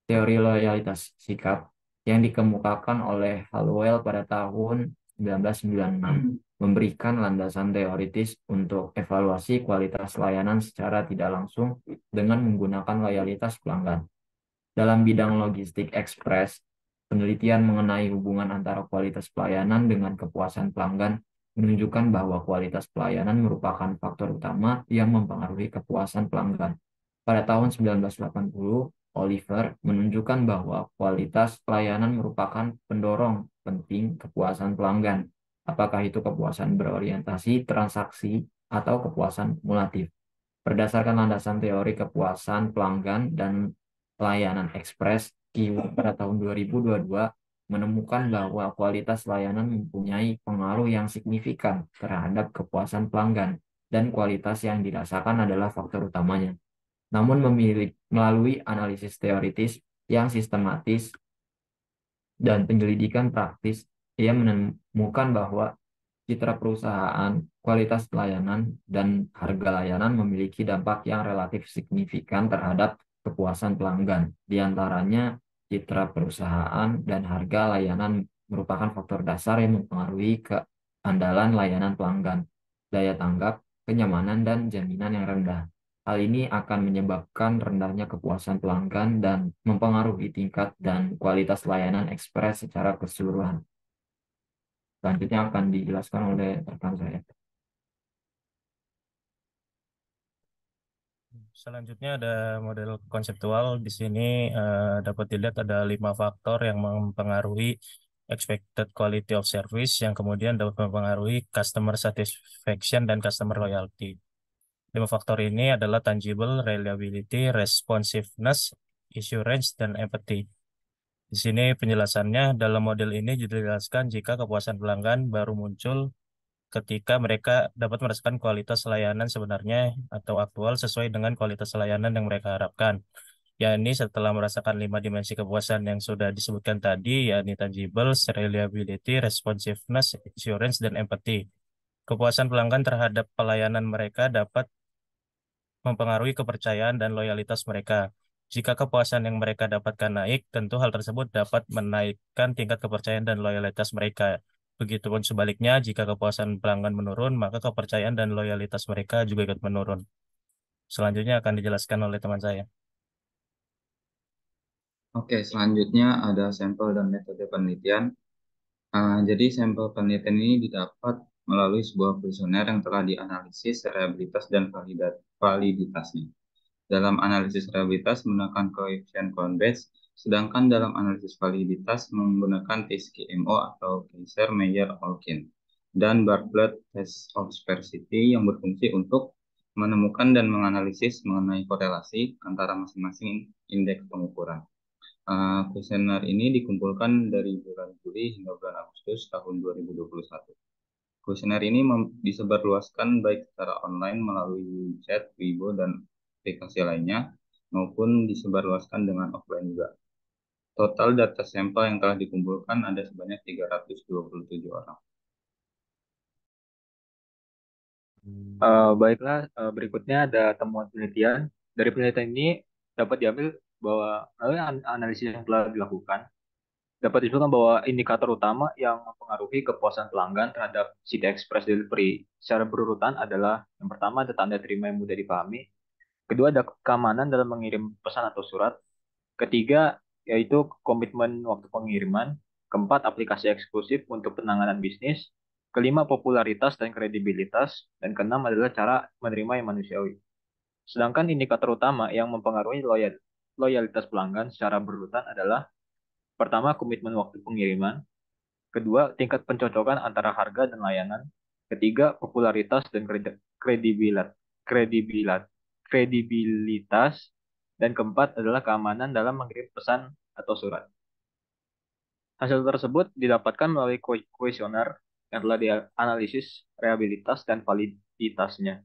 Teori loyalitas sikap yang dikemukakan oleh Hallowell pada tahun 1996 memberikan landasan teoritis untuk evaluasi kualitas layanan secara tidak langsung dengan menggunakan loyalitas pelanggan. Dalam bidang logistik ekspres, penelitian mengenai hubungan antara kualitas pelayanan dengan kepuasan pelanggan menunjukkan bahwa kualitas pelayanan merupakan faktor utama yang mempengaruhi kepuasan pelanggan. Pada tahun 1980, Oliver menunjukkan bahwa kualitas pelayanan merupakan pendorong penting kepuasan pelanggan, apakah itu kepuasan berorientasi transaksi atau kepuasan kumulatif. Berdasarkan landasan teori kepuasan pelanggan dan layanan ekspres, Keyword pada tahun 2022 menemukan bahwa kualitas layanan mempunyai pengaruh yang signifikan terhadap kepuasan pelanggan dan kualitas yang dirasakan adalah faktor utamanya. Namun melalui analisis teoritis yang sistematis dan penyelidikan praktis, ia menemukan bahwa citra perusahaan, kualitas pelayanan, dan harga layanan memiliki dampak yang relatif signifikan terhadap kepuasan pelanggan. Di antaranya, citra perusahaan dan harga layanan merupakan faktor dasar yang mempengaruhi keandalan layanan pelanggan, daya tanggap, kenyamanan, dan jaminan yang rendah. Hal ini akan menyebabkan rendahnya kepuasan pelanggan dan mempengaruhi tingkat dan kualitas layanan ekspres secara keseluruhan. Selanjutnya akan dijelaskan oleh rekan saya. Selanjutnya ada model konseptual. Di sini dapat dilihat ada 5 faktor yang mempengaruhi expected quality of service, yang kemudian dapat mempengaruhi customer satisfaction dan customer loyalty. 5 faktor ini adalah tangible, reliability, responsiveness, assurance, dan empathy. Di sini penjelasannya, dalam model ini dijelaskan jika kepuasan pelanggan baru muncul ketika mereka dapat merasakan kualitas layanan sebenarnya atau aktual sesuai dengan kualitas layanan yang mereka harapkan. Yakni setelah merasakan 5 dimensi kepuasan yang sudah disebutkan tadi, yakni tangible, reliability, responsiveness, assurance, dan empathy. Kepuasan pelanggan terhadap pelayanan mereka dapat mempengaruhi kepercayaan dan loyalitas mereka. Jika kepuasan yang mereka dapatkan naik, tentu hal tersebut dapat menaikkan tingkat kepercayaan dan loyalitas mereka. Begitupun sebaliknya, jika kepuasan pelanggan menurun, maka kepercayaan dan loyalitas mereka juga ikut menurun. Selanjutnya akan dijelaskan oleh teman saya. Oke, selanjutnya ada sampel dan metode penelitian. Jadi sampel penelitian ini didapat melalui sebuah kuesioner yang telah dianalisis reliabilitas dan validitasnya. Dalam analisis reliabilitas menggunakan koefisien Cohn-Bendit, sedangkan dalam analisis validitas menggunakan TSKMO atau Kaiser-Meyer-Olkin dan Bartlett Test of Sparsity yang berfungsi untuk menemukan dan menganalisis mengenai korelasi antara masing-masing indeks pengukuran. Kuesioner ini dikumpulkan dari bulan Juli hingga bulan Agustus tahun 2021. Kuesioner ini disebarluaskan baik secara online melalui chat, Weibo, dan aplikasi lainnya, maupun disebarluaskan dengan offline juga. Total data sampel yang telah dikumpulkan ada sebanyak 327 orang. Baiklah, berikutnya ada temuan penelitian. Dari penelitian ini dapat diambil bahwa melalui analisis yang telah dilakukan, dapat disebutkan bahwa indikator utama yang mempengaruhi kepuasan pelanggan terhadap City Express Delivery secara berurutan adalah yang pertama ada tanda terima yang mudah dipahami, kedua ada keamanan dalam mengirim pesan atau surat, ketiga yaitu komitmen waktu pengiriman, keempat aplikasi eksklusif untuk penanganan bisnis, kelima popularitas dan kredibilitas, dan keenam adalah cara menerima yang manusiawi. Sedangkan indikator utama yang mempengaruhi loyalitas pelanggan secara berurutan adalah pertama komitmen waktu pengiriman, kedua tingkat pencocokan antara harga dan layanan, ketiga popularitas dan kredibilitas, dan keempat adalah keamanan dalam mengirim pesan atau surat. Hasil tersebut didapatkan melalui kuesioner yang telah dianalisis reliabilitas dan validitasnya.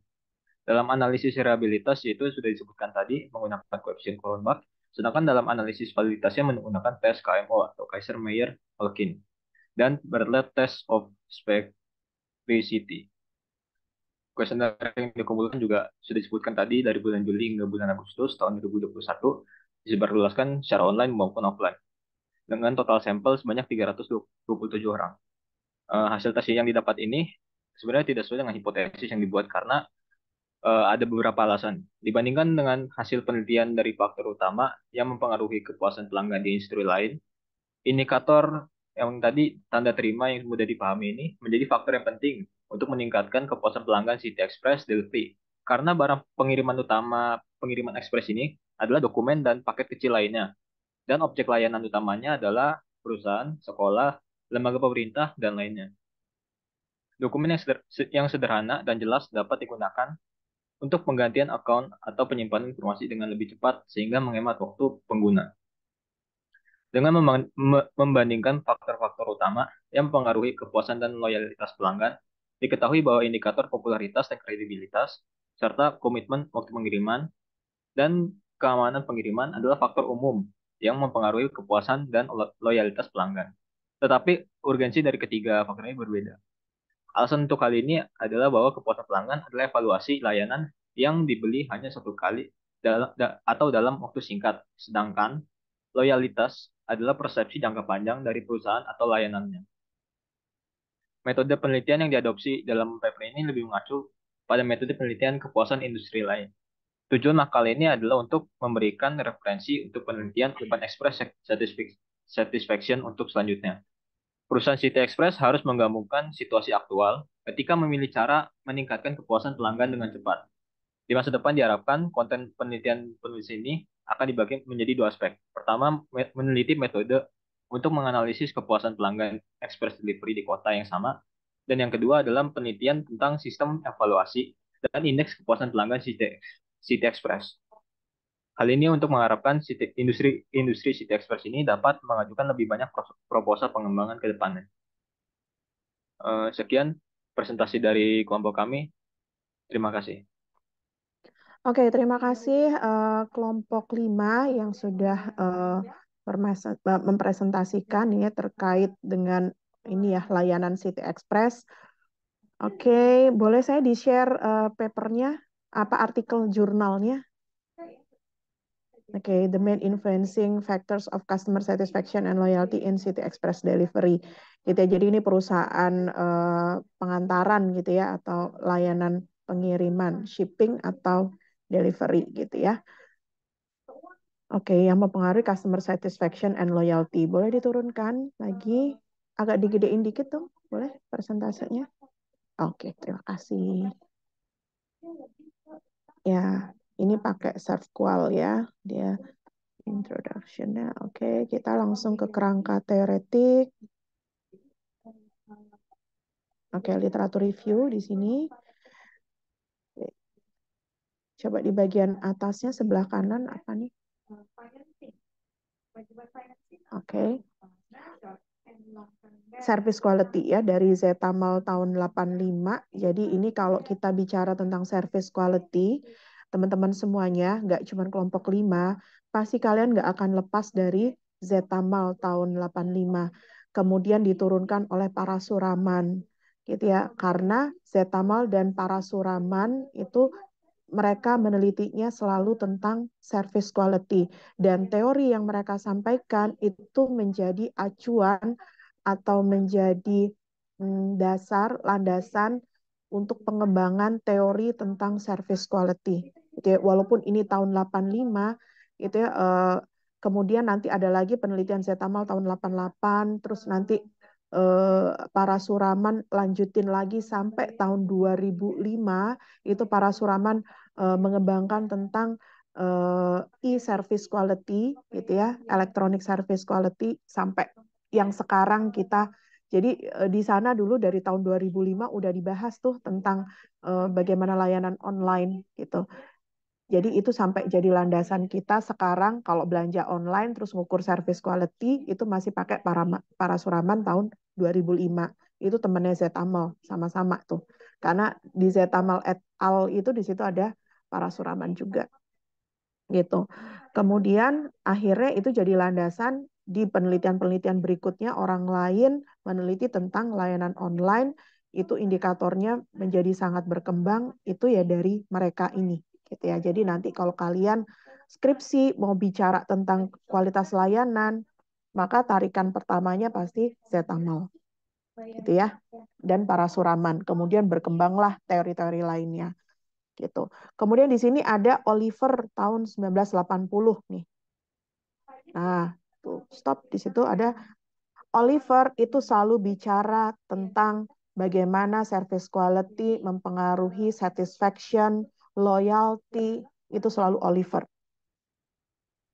Dalam analisis reliabilitas yaitu sudah disebutkan tadi menggunakan koefisien Cronbach, sedangkan dalam analisis validitasnya menggunakan tes KMO atau Kaiser-Meyer-Olkin dan Bartlett Test of Sparsity. Kuesioner yang dikumpulkan juga sudah disebutkan tadi dari bulan Juli hingga bulan Agustus tahun 2021 disebarluaskan secara online maupun offline dengan total sampel sebanyak 327 orang. Hasil tes yang didapat ini sebenarnya tidak sesuai dengan hipotesis yang dibuat karena ada beberapa alasan. Dibandingkan dengan hasil penelitian dari faktor utama yang mempengaruhi kepuasan pelanggan di industri lain, indikator yang tadi tanda terima yang mudah dipahami ini menjadi faktor yang penting untuk meningkatkan kepuasan pelanggan City Express Delivery. Karena barang pengiriman utama pengiriman ekspres ini adalah dokumen dan paket kecil lainnya. Dan objek layanan utamanya adalah perusahaan, sekolah, lembaga pemerintah, dan lainnya. Dokumen yang sederhana dan jelas dapat digunakan untuk penggantian akun atau penyimpanan informasi dengan lebih cepat sehingga menghemat waktu pengguna. Dengan membandingkan faktor-faktor utama yang mempengaruhi kepuasan dan loyalitas pelanggan, diketahui bahwa indikator popularitas dan kredibilitas, serta komitmen waktu pengiriman dan keamanan pengiriman adalah faktor umum yang mempengaruhi kepuasan dan loyalitas pelanggan. Tetapi urgensi dari ketiga faktor ini berbeda. Alasan untuk hal ini adalah bahwa kepuasan pelanggan adalah evaluasi layanan yang dibeli hanya satu kali atau dalam waktu singkat, sedangkan loyalitas adalah persepsi jangka panjang dari perusahaan atau layanannya. Metode penelitian yang diadopsi dalam paper ini lebih mengacu pada metode penelitian kepuasan industri lain. Tujuan makalah ini adalah untuk memberikan referensi untuk penelitian Open Express Satisfaction untuk selanjutnya. Perusahaan City Express harus menggabungkan situasi aktual ketika memilih cara meningkatkan kepuasan pelanggan dengan cepat. Di masa depan diharapkan konten penelitian penulis ini akan dibagi menjadi dua aspek. Pertama, meneliti metode untuk menganalisis kepuasan pelanggan express delivery di kota yang sama. Dan yang kedua adalah penelitian tentang sistem evaluasi dan indeks kepuasan pelanggan City Express. Hal ini untuk mengharapkan industri City Express ini dapat mengajukan lebih banyak proposal pengembangan ke depannya. Sekian presentasi dari kelompok kami. Terima kasih. Oke, terima kasih kelompok 5 yang sudah mempresentasikan ya terkait dengan ini ya layanan City Express. Oke, boleh saya di-share papernya, apa artikel jurnalnya? Oke, the main influencing factors of customer satisfaction and loyalty in City Express Delivery. Gitu ya. Jadi ini perusahaan pengantaran gitu ya atau layanan pengiriman, shipping atau delivery gitu ya. Oke, yang mempengaruhi customer satisfaction and loyalty. Boleh diturunkan lagi, agak digedein dikit tuh, boleh persentasenya? Oke, terima kasih. Ya, ini pakai SERVQual ya, dia introduction-nya. Oke, kita langsung ke kerangka teoretik. Oke, literatur review di sini. Coba di bagian atasnya sebelah kanan apa nih? Oke. Service quality ya dari Zetamal tahun 85. Jadi ini kalau kita bicara tentang service quality, teman-teman semuanya, nggak cuma kelompok 5, pasti kalian nggak akan lepas dari Zetamal tahun 85. Kemudian diturunkan oleh Parasuraman. Gitu ya. Karena Zetamal dan Parasuraman itu mereka menelitinya selalu tentang service quality. Dan teori yang mereka sampaikan itu menjadi acuan atau menjadi dasar, landasan untuk pengembangan teori tentang service quality. Gitu ya. Walaupun ini tahun 85, itu ya, kemudian nanti ada lagi penelitian Zetamal tahun 88, terus nanti Parasuraman lanjutin lagi sampai tahun 2005, itu Parasuraman mengembangkan tentang e-service quality, gitu ya, electronic service quality, sampai yang sekarang kita, jadi di sana dulu dari tahun 2005 udah dibahas tuh tentang bagaimana layanan online gitu. Jadi itu sampai jadi landasan kita sekarang kalau belanja online terus ngukur service quality itu masih pakai Parasuraman tahun 2005. Itu temennya Zetamal sama-sama tuh. Karena di Zetamal et al itu di situ ada Parasuraman juga. Gitu. Kemudian akhirnya itu jadi landasan di penelitian-penelitian berikutnya orang lain meneliti tentang layanan online, itu indikatornya menjadi sangat berkembang itu ya dari mereka ini gitu ya. Jadi nanti kalau kalian skripsi mau bicara tentang kualitas layanan, maka tarikan pertamanya pasti Zetamal gitu ya. Dan Parasuraman. Kemudian berkembanglah teori-teori lainnya gitu. Kemudian di sini ada Oliver tahun 1980 nih. Nah, tuh stop di situ ada Oliver itu selalu bicara tentang bagaimana service quality mempengaruhi satisfaction, loyalty, itu selalu Oliver.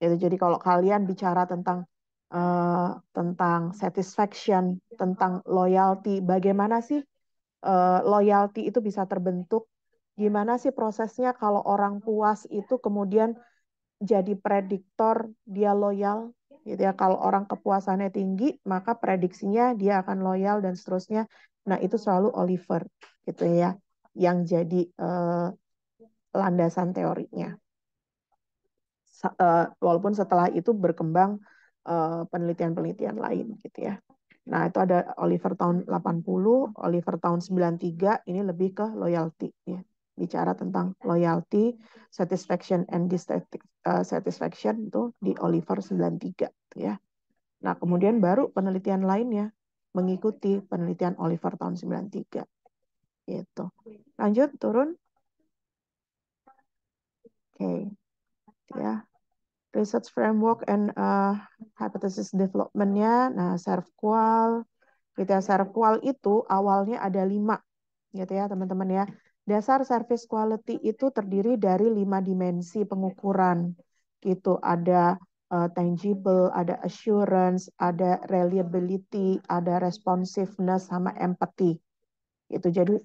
Jadi kalau kalian bicara tentang satisfaction, tentang loyalty, bagaimana sih loyalty itu bisa terbentuk? Gimana sih prosesnya kalau orang puas itu kemudian jadi prediktor dia loyal? Gitu ya, kalau orang kepuasannya tinggi, maka prediksinya dia akan loyal dan seterusnya. Nah, itu selalu Oliver gitu ya, yang jadi landasan teorinya. Walaupun setelah itu berkembang penelitian-penelitian lain gitu ya. Nah, itu ada Oliver tahun 80, Oliver tahun 93, ini lebih ke loyalty ya. Bicara tentang loyalty, satisfaction and dissatisfaction itu di Oliver 93 ya. Nah, kemudian baru penelitian lainnya mengikuti penelitian Oliver tahun 93 gitu. Lanjut turun. Oke, ya. Research framework and hypothesis development-nya, nah SERVQUAL, gitu ya. SERVQUAL itu awalnya ada 5, gitu ya teman-teman ya. Dasar service quality itu terdiri dari 5 dimensi pengukuran, gitu. Ada tangible, ada assurance, ada reliability, ada responsiveness, sama empathy. Itu jadi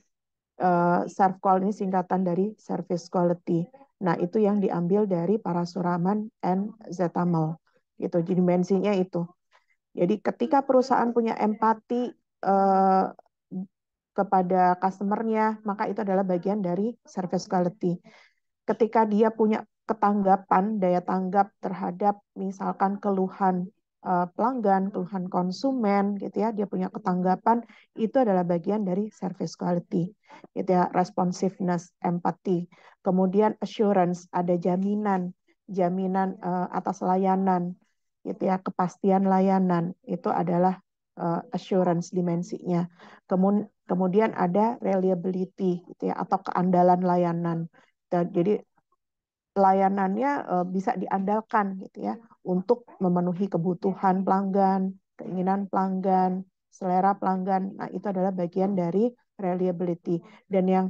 SERVQUAL ini singkatan dari service quality. Nah, itu yang diambil dari Parasuraman and Zetamel. Gitu, dimensinya itu. Jadi ketika perusahaan punya empati kepada customer-nya, maka itu adalah bagian dari service quality. Ketika dia punya ketanggapan, daya tanggap terhadap misalkan keluhan pelanggan, keluhan konsumen, gitu ya, dia punya ketanggapan, itu adalah bagian dari service quality, gitu ya, responsiveness, empathy, kemudian assurance, ada jaminan, atas layanan, gitu ya, kepastian layanan, itu adalah assurance dimensinya. Kemudian ada reliability, gitu ya, atau keandalan layanan. Jadi layanannya bisa diandalkan gitu ya untuk memenuhi kebutuhan pelanggan, keinginan pelanggan, selera pelanggan. Nah, itu adalah bagian dari reliability. Dan yang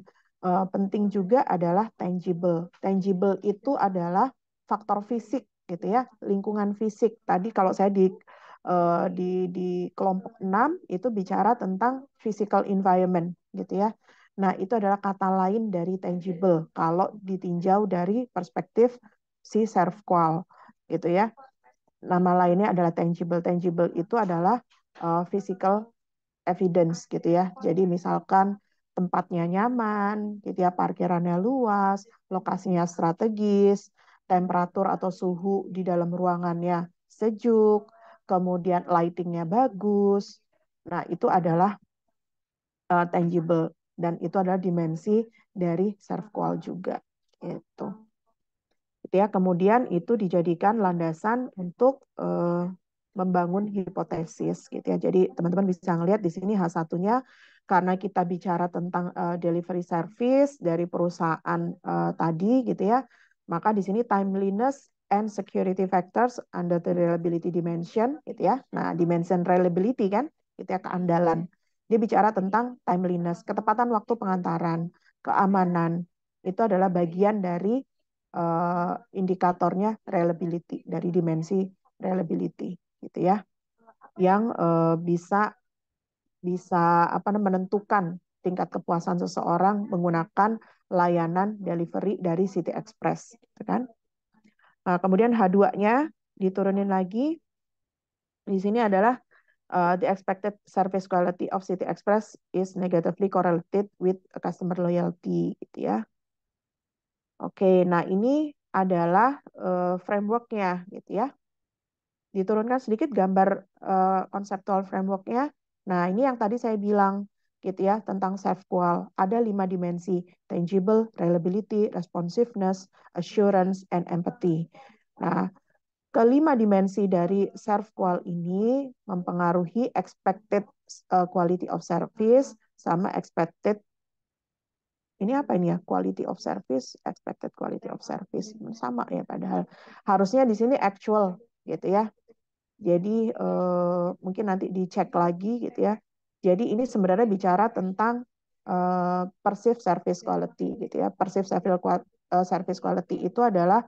penting juga adalah tangible. Tangible itu adalah faktor fisik gitu ya, lingkungan fisik. Tadi kalau saya di kelompok 6 itu bicara tentang physical environment gitu ya. Nah, itu adalah kata lain dari tangible kalau ditinjau dari perspektif si SERVQUAL gitu ya. Nama lainnya adalah tangible. Tangible itu adalah physical evidence gitu ya. Jadi misalkan tempatnya nyaman, gitu ya, parkirannya luas, lokasinya strategis, temperatur atau suhu di dalam ruangannya sejuk, kemudian lightingnya bagus. Nah, itu adalah tangible dan itu adalah dimensi dari SERVQUAL juga. Gitu. Gitu ya. Kemudian itu dijadikan landasan untuk membangun hipotesis gitu ya. Jadi teman-teman bisa ngelihat di sini H1-nya karena kita bicara tentang delivery service dari perusahaan tadi gitu ya. Maka di sini timeliness and security factors under the reliability dimension gitu ya. Nah, dimension reliability kan gitu ya, keandalan. Dia bicara tentang timeliness, ketepatan waktu pengantaran, keamanan. Itu adalah bagian dari indikatornya reliability, dari dimensi reliability gitu ya, yang bisa menentukan tingkat kepuasan seseorang menggunakan layanan delivery dari City Express, gitu kan? Nah, kemudian H2-nya diturunin lagi. Di sini adalah the expected service quality of City Express is negatively correlated with customer loyalty, gitu ya. Oke, nah ini adalah framework-nya, gitu ya. Diturunkan sedikit gambar konseptual framework-nya. Nah, ini yang tadi saya bilang gitu ya tentang SERVQUAL. Ada 5 dimensi: tangible, reliability, responsiveness, assurance, and empathy. Nah, kelima dimensi dari SERVQUAL ini mempengaruhi expected quality of service sama expected ini apa ini ya, quality of service, expected quality of service sama ya, padahal harusnya di sini actual gitu ya. Jadi mungkin nanti dicek lagi gitu ya. Jadi ini sebenarnya bicara tentang perceived service quality gitu ya. Perceived service quality itu adalah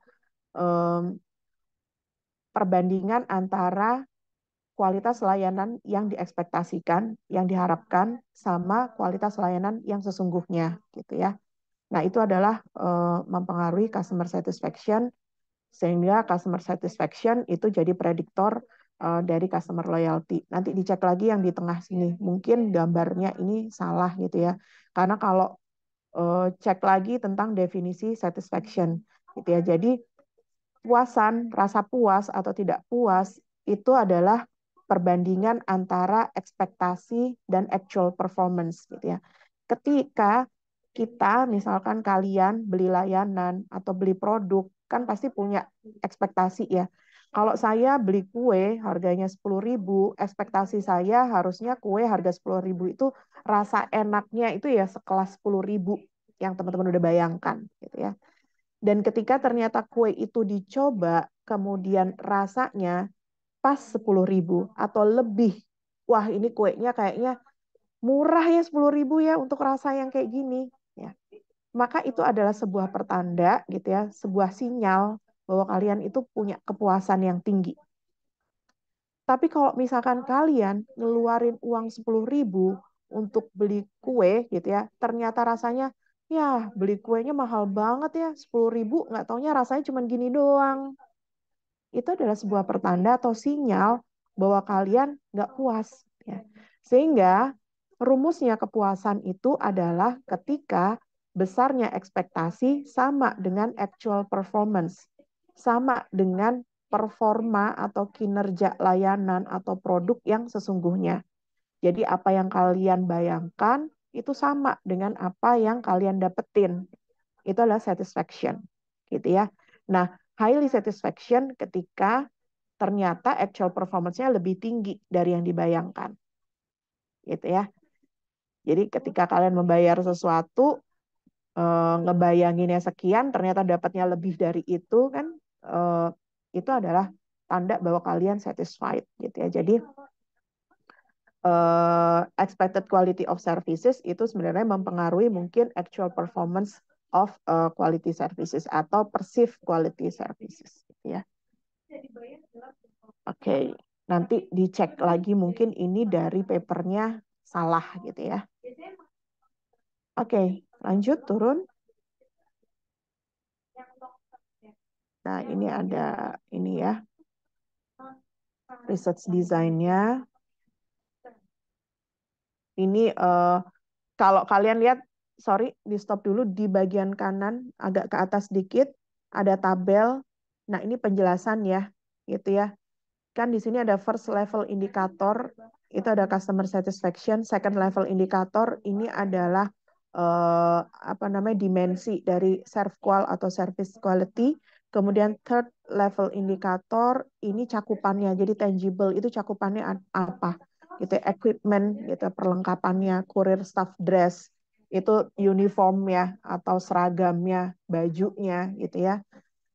perbandingan antara kualitas layanan yang diekspektasikan, yang diharapkan, sama kualitas layanan yang sesungguhnya gitu ya. Nah, itu adalah mempengaruhi customer satisfaction, sehingga customer satisfaction itu jadi prediktor dari customer loyalty. Nanti dicek lagi yang di tengah sini. Mungkin gambarnya ini salah gitu ya. Karena kalau cek lagi tentang definisi satisfaction gitu ya. Jadi puasan, rasa puas atau tidak puas itu adalah perbandingan antara ekspektasi dan actual performance gitu ya. Ketika kita misalkan kalian beli layanan atau beli produk kan pasti punya ekspektasi ya. Kalau saya beli kue harganya 10.000, ekspektasi saya harusnya kue harga 10.000 itu rasa enaknya itu ya sekelas 10.000 yang teman-teman udah bayangkan gitu ya. Dan ketika ternyata kue itu dicoba, kemudian rasanya pas 10.000 atau lebih. Wah, ini kuenya kayaknya murah ya 10.000 ya untuk rasa yang kayak gini. Ya. Maka itu adalah sebuah pertanda gitu ya, sebuah sinyal bahwa kalian itu punya kepuasan yang tinggi. Tapi kalau misalkan kalian ngeluarin uang 10.000 untuk beli kue gitu ya, ternyata rasanya ya beli kuenya mahal banget ya, 10.000 nggak taunya rasanya cuma gini doang. Itu adalah sebuah pertanda atau sinyal bahwa kalian nggak puas. Ya. Sehingga rumusnya kepuasan itu adalah ketika besarnya ekspektasi sama dengan actual performance, sama dengan performa atau kinerja layanan atau produk yang sesungguhnya. Jadi apa yang kalian bayangkan itu sama dengan apa yang kalian dapetin. Itu adalah satisfaction, gitu ya. Nah, highly satisfaction ketika ternyata actual performance-nya lebih tinggi dari yang dibayangkan. Gitu ya. Jadi ketika kalian membayar sesuatu, ngebayanginnya sekian, ternyata dapatnya lebih dari itu kan, itu adalah tanda bahwa kalian satisfied gitu ya. Jadi expected quality of services itu sebenarnya mempengaruhi mungkin actual performance of quality services atau perceived quality services gitu ya. Oke, nanti dicek lagi mungkin ini dari papernya salah gitu ya. Oke, lanjut turun. Nah, ini ada ini ya. Research design-nya. Ini kalau kalian lihat, sorry, di stop dulu di bagian kanan agak ke atas dikit ada tabel. Nah, ini penjelasan ya, gitu ya. Kan di sini ada first level indikator, itu ada customer satisfaction, second level indikator ini adalah dimensi dari serve qual atau service quality. Kemudian third level indikator ini cakupannya, jadi tangible itu cakupannya apa? Gitu, equipment, gitu, perlengkapannya, courier staff dress, itu uniform ya atau seragamnya, bajunya, gitu ya.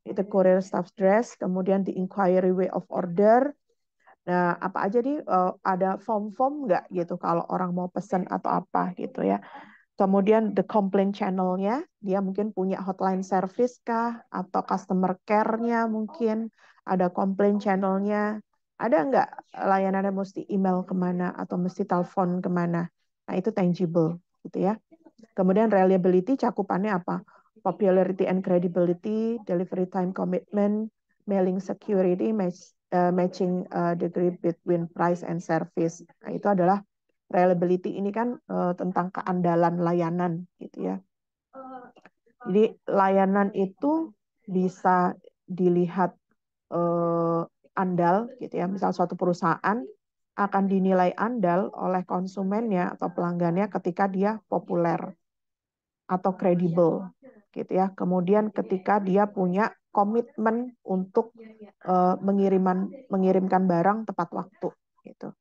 Itu courier staff dress, kemudian the inquiry way of order. Nah, apa aja nih ada form-form nggak gitu kalau orang mau pesan atau apa gitu ya. Kemudian the complaint channel-nya, dia mungkin punya hotline service kah atau customer care-nya mungkin ada complaint channel-nya. Ada nggak layanannya mesti email kemana atau mesti telepon kemana? Nah, itu tangible gitu ya. Kemudian reliability cakupannya apa? Popularity and credibility, delivery time commitment, mailing security, matching degree between price and service. Nah, itu adalah reliability ini kan tentang keandalan layanan gitu ya. Jadi layanan itu bisa dilihat andal gitu ya. Misal suatu perusahaan akan dinilai andal oleh konsumennya atau pelanggannya ketika dia populer atau kredibel gitu ya. Kemudian ketika dia punya komitmen untuk mengirimkan barang tepat waktu gitu.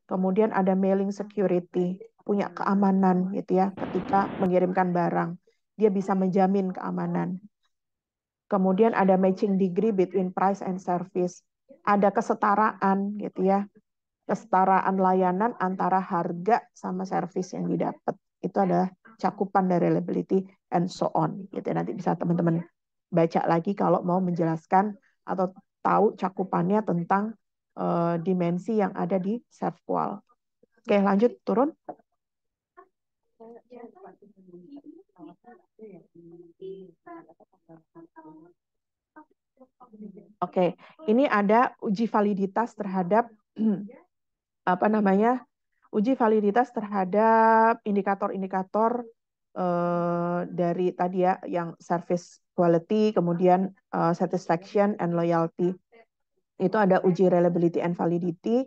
Kemudian ada mailing security, punya keamanan gitu ya ketika mengirimkan barang. Dia bisa menjamin keamanan. Kemudian ada matching degree between price and service. Ada kesetaraan gitu ya. Kesetaraan layanan antara harga sama service yang didapat. Itu adalah cakupan dari reliability and so on. Gitu. Nanti bisa teman-teman baca lagi kalau mau menjelaskan atau tahu cakupannya tentang dimensi yang ada di ServQual. Oke, lanjut turun. Oke, ini ada uji validitas terhadap uji validitas terhadap indikator-indikator dari tadi ya yang service quality, kemudian satisfaction and loyalty. Itu ada uji reliability and validity.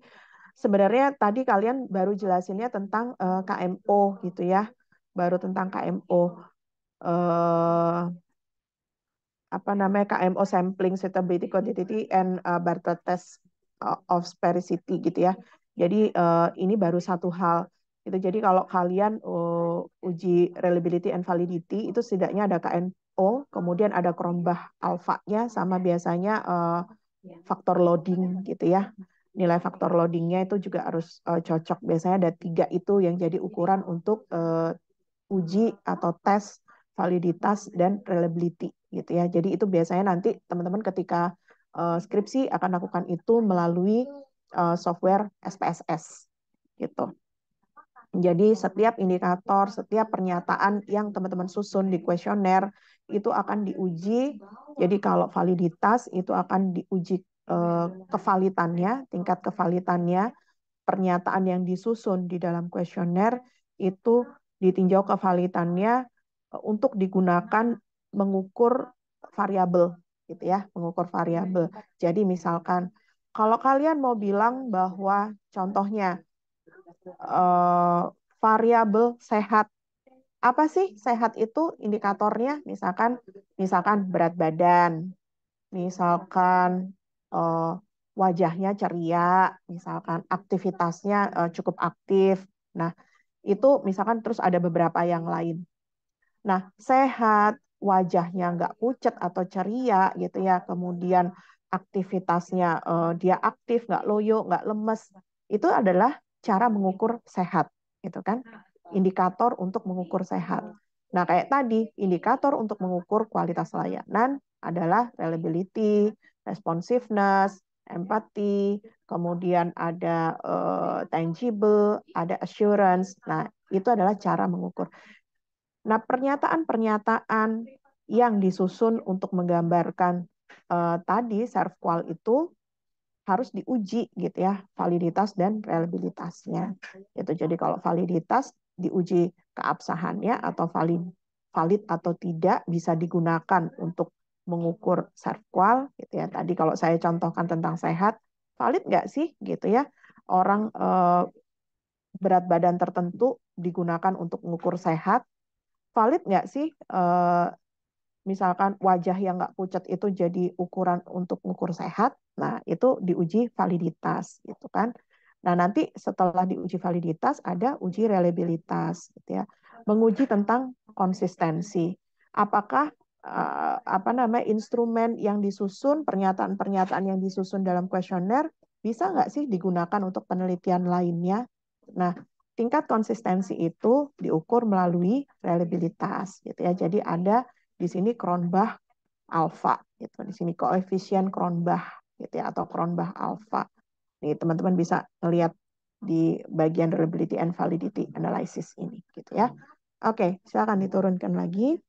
Sebenarnya tadi kalian baru jelasinnya tentang KMO gitu ya, baru tentang KMO. KMO sampling suitability quantity and barter test of sphericity gitu ya. Jadi ini baru satu hal. Gitu. Jadi kalau kalian uji reliability and validity itu setidaknya ada KNO, kemudian ada Cronbach alfanya sama biasanya faktor loading gitu ya. Nilai faktor loadingnya itu juga harus cocok. Biasanya ada 3 itu yang jadi ukuran untuk uji atau tes validitas dan reliability gitu ya. Jadi itu biasanya nanti teman-teman ketika skripsi akan lakukan itu melalui software SPSS gitu. Jadi setiap indikator, setiap pernyataan yang teman-teman susun di kuesioner itu akan diuji. Jadi kalau validitas itu akan diuji kevalitannya, tingkat kevalitannya, pernyataan yang disusun di dalam kuesioner itu ditinjau kevalitannya untuk digunakan mengukur variabel gitu ya, mengukur variabel. Jadi misalkan kalau kalian mau bilang bahwa contohnya variabel sehat. Apa sih sehat itu indikatornya? Misalkan berat badan, misalkan wajahnya ceria, misalkan aktivitasnya cukup aktif. Nah, itu misalkan terus ada beberapa yang lain. Nah, sehat, wajahnya nggak pucat atau ceria gitu ya, kemudian aktivitasnya dia aktif, nggak loyo, nggak lemes, itu adalah cara mengukur sehat, gitu kan? Indikator untuk mengukur sehat. Nah, kayak tadi, indikator untuk mengukur kualitas layanan adalah reliability, responsiveness, empathy, kemudian ada tangible, ada assurance. Nah, itu adalah cara mengukur. Nah, pernyataan-pernyataan yang disusun untuk menggambarkan tadi serve qual itu harus diuji gitu ya, validitas dan reliabilitasnya. Itu jadi kalau validitas diuji keabsahannya atau valid atau tidak bisa digunakan untuk mengukur serve qual gitu ya. Tadi kalau saya contohkan tentang sehat, valid nggak sih gitu ya? Orang berat badan tertentu digunakan untuk mengukur sehat, valid nggak sih misalkan wajah yang nggak pucat itu jadi ukuran untuk mengukur sehat? Nah, itu diuji validitas gitu kan. Nah, nanti setelah diuji validitas ada uji reliabilitas gitu ya. Menguji tentang konsistensi. Apakah instrumen yang disusun, pernyataan-pernyataan yang disusun dalam kuesioner bisa nggak sih digunakan untuk penelitian lainnya? Nah, tingkat konsistensi itu diukur melalui reliabilitas gitu ya. Jadi ada di sini Cronbach alpha gitu. Di sini koefisien Cronbach gitu ya atau Cronbach alpha. Nih teman-teman bisa melihat di bagian reliability and validity analysis ini gitu ya. Oke, silakan diturunkan lagi.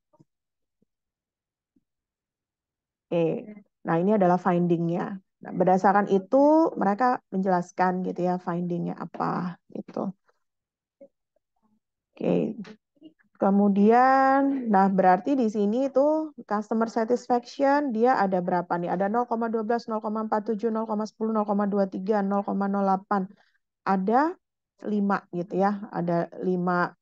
Oke. Nah, ini adalah finding-nya. Nah, berdasarkan itu mereka menjelaskan gitu ya finding-nya apa gitu. Oke. Kemudian, nah berarti di sini itu customer satisfaction dia ada berapa nih? Ada 0,12, 0,47, 0,10, 0,23, 0,08. Ada 5 gitu ya. Ada 5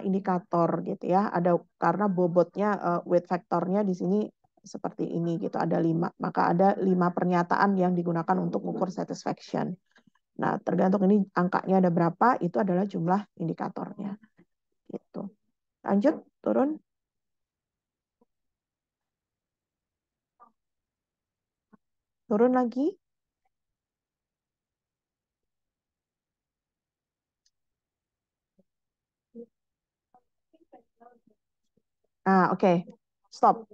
indikator gitu ya. Ada karena bobotnya weight factornya di sini seperti ini gitu. Ada 5. Maka ada 5 pernyataan yang digunakan untuk mengukur satisfaction. Nah, tergantung ini angkanya ada berapa, itu adalah jumlah indikatornya. Gitu. Lanjut, turun. Turun lagi. Oke. Stop.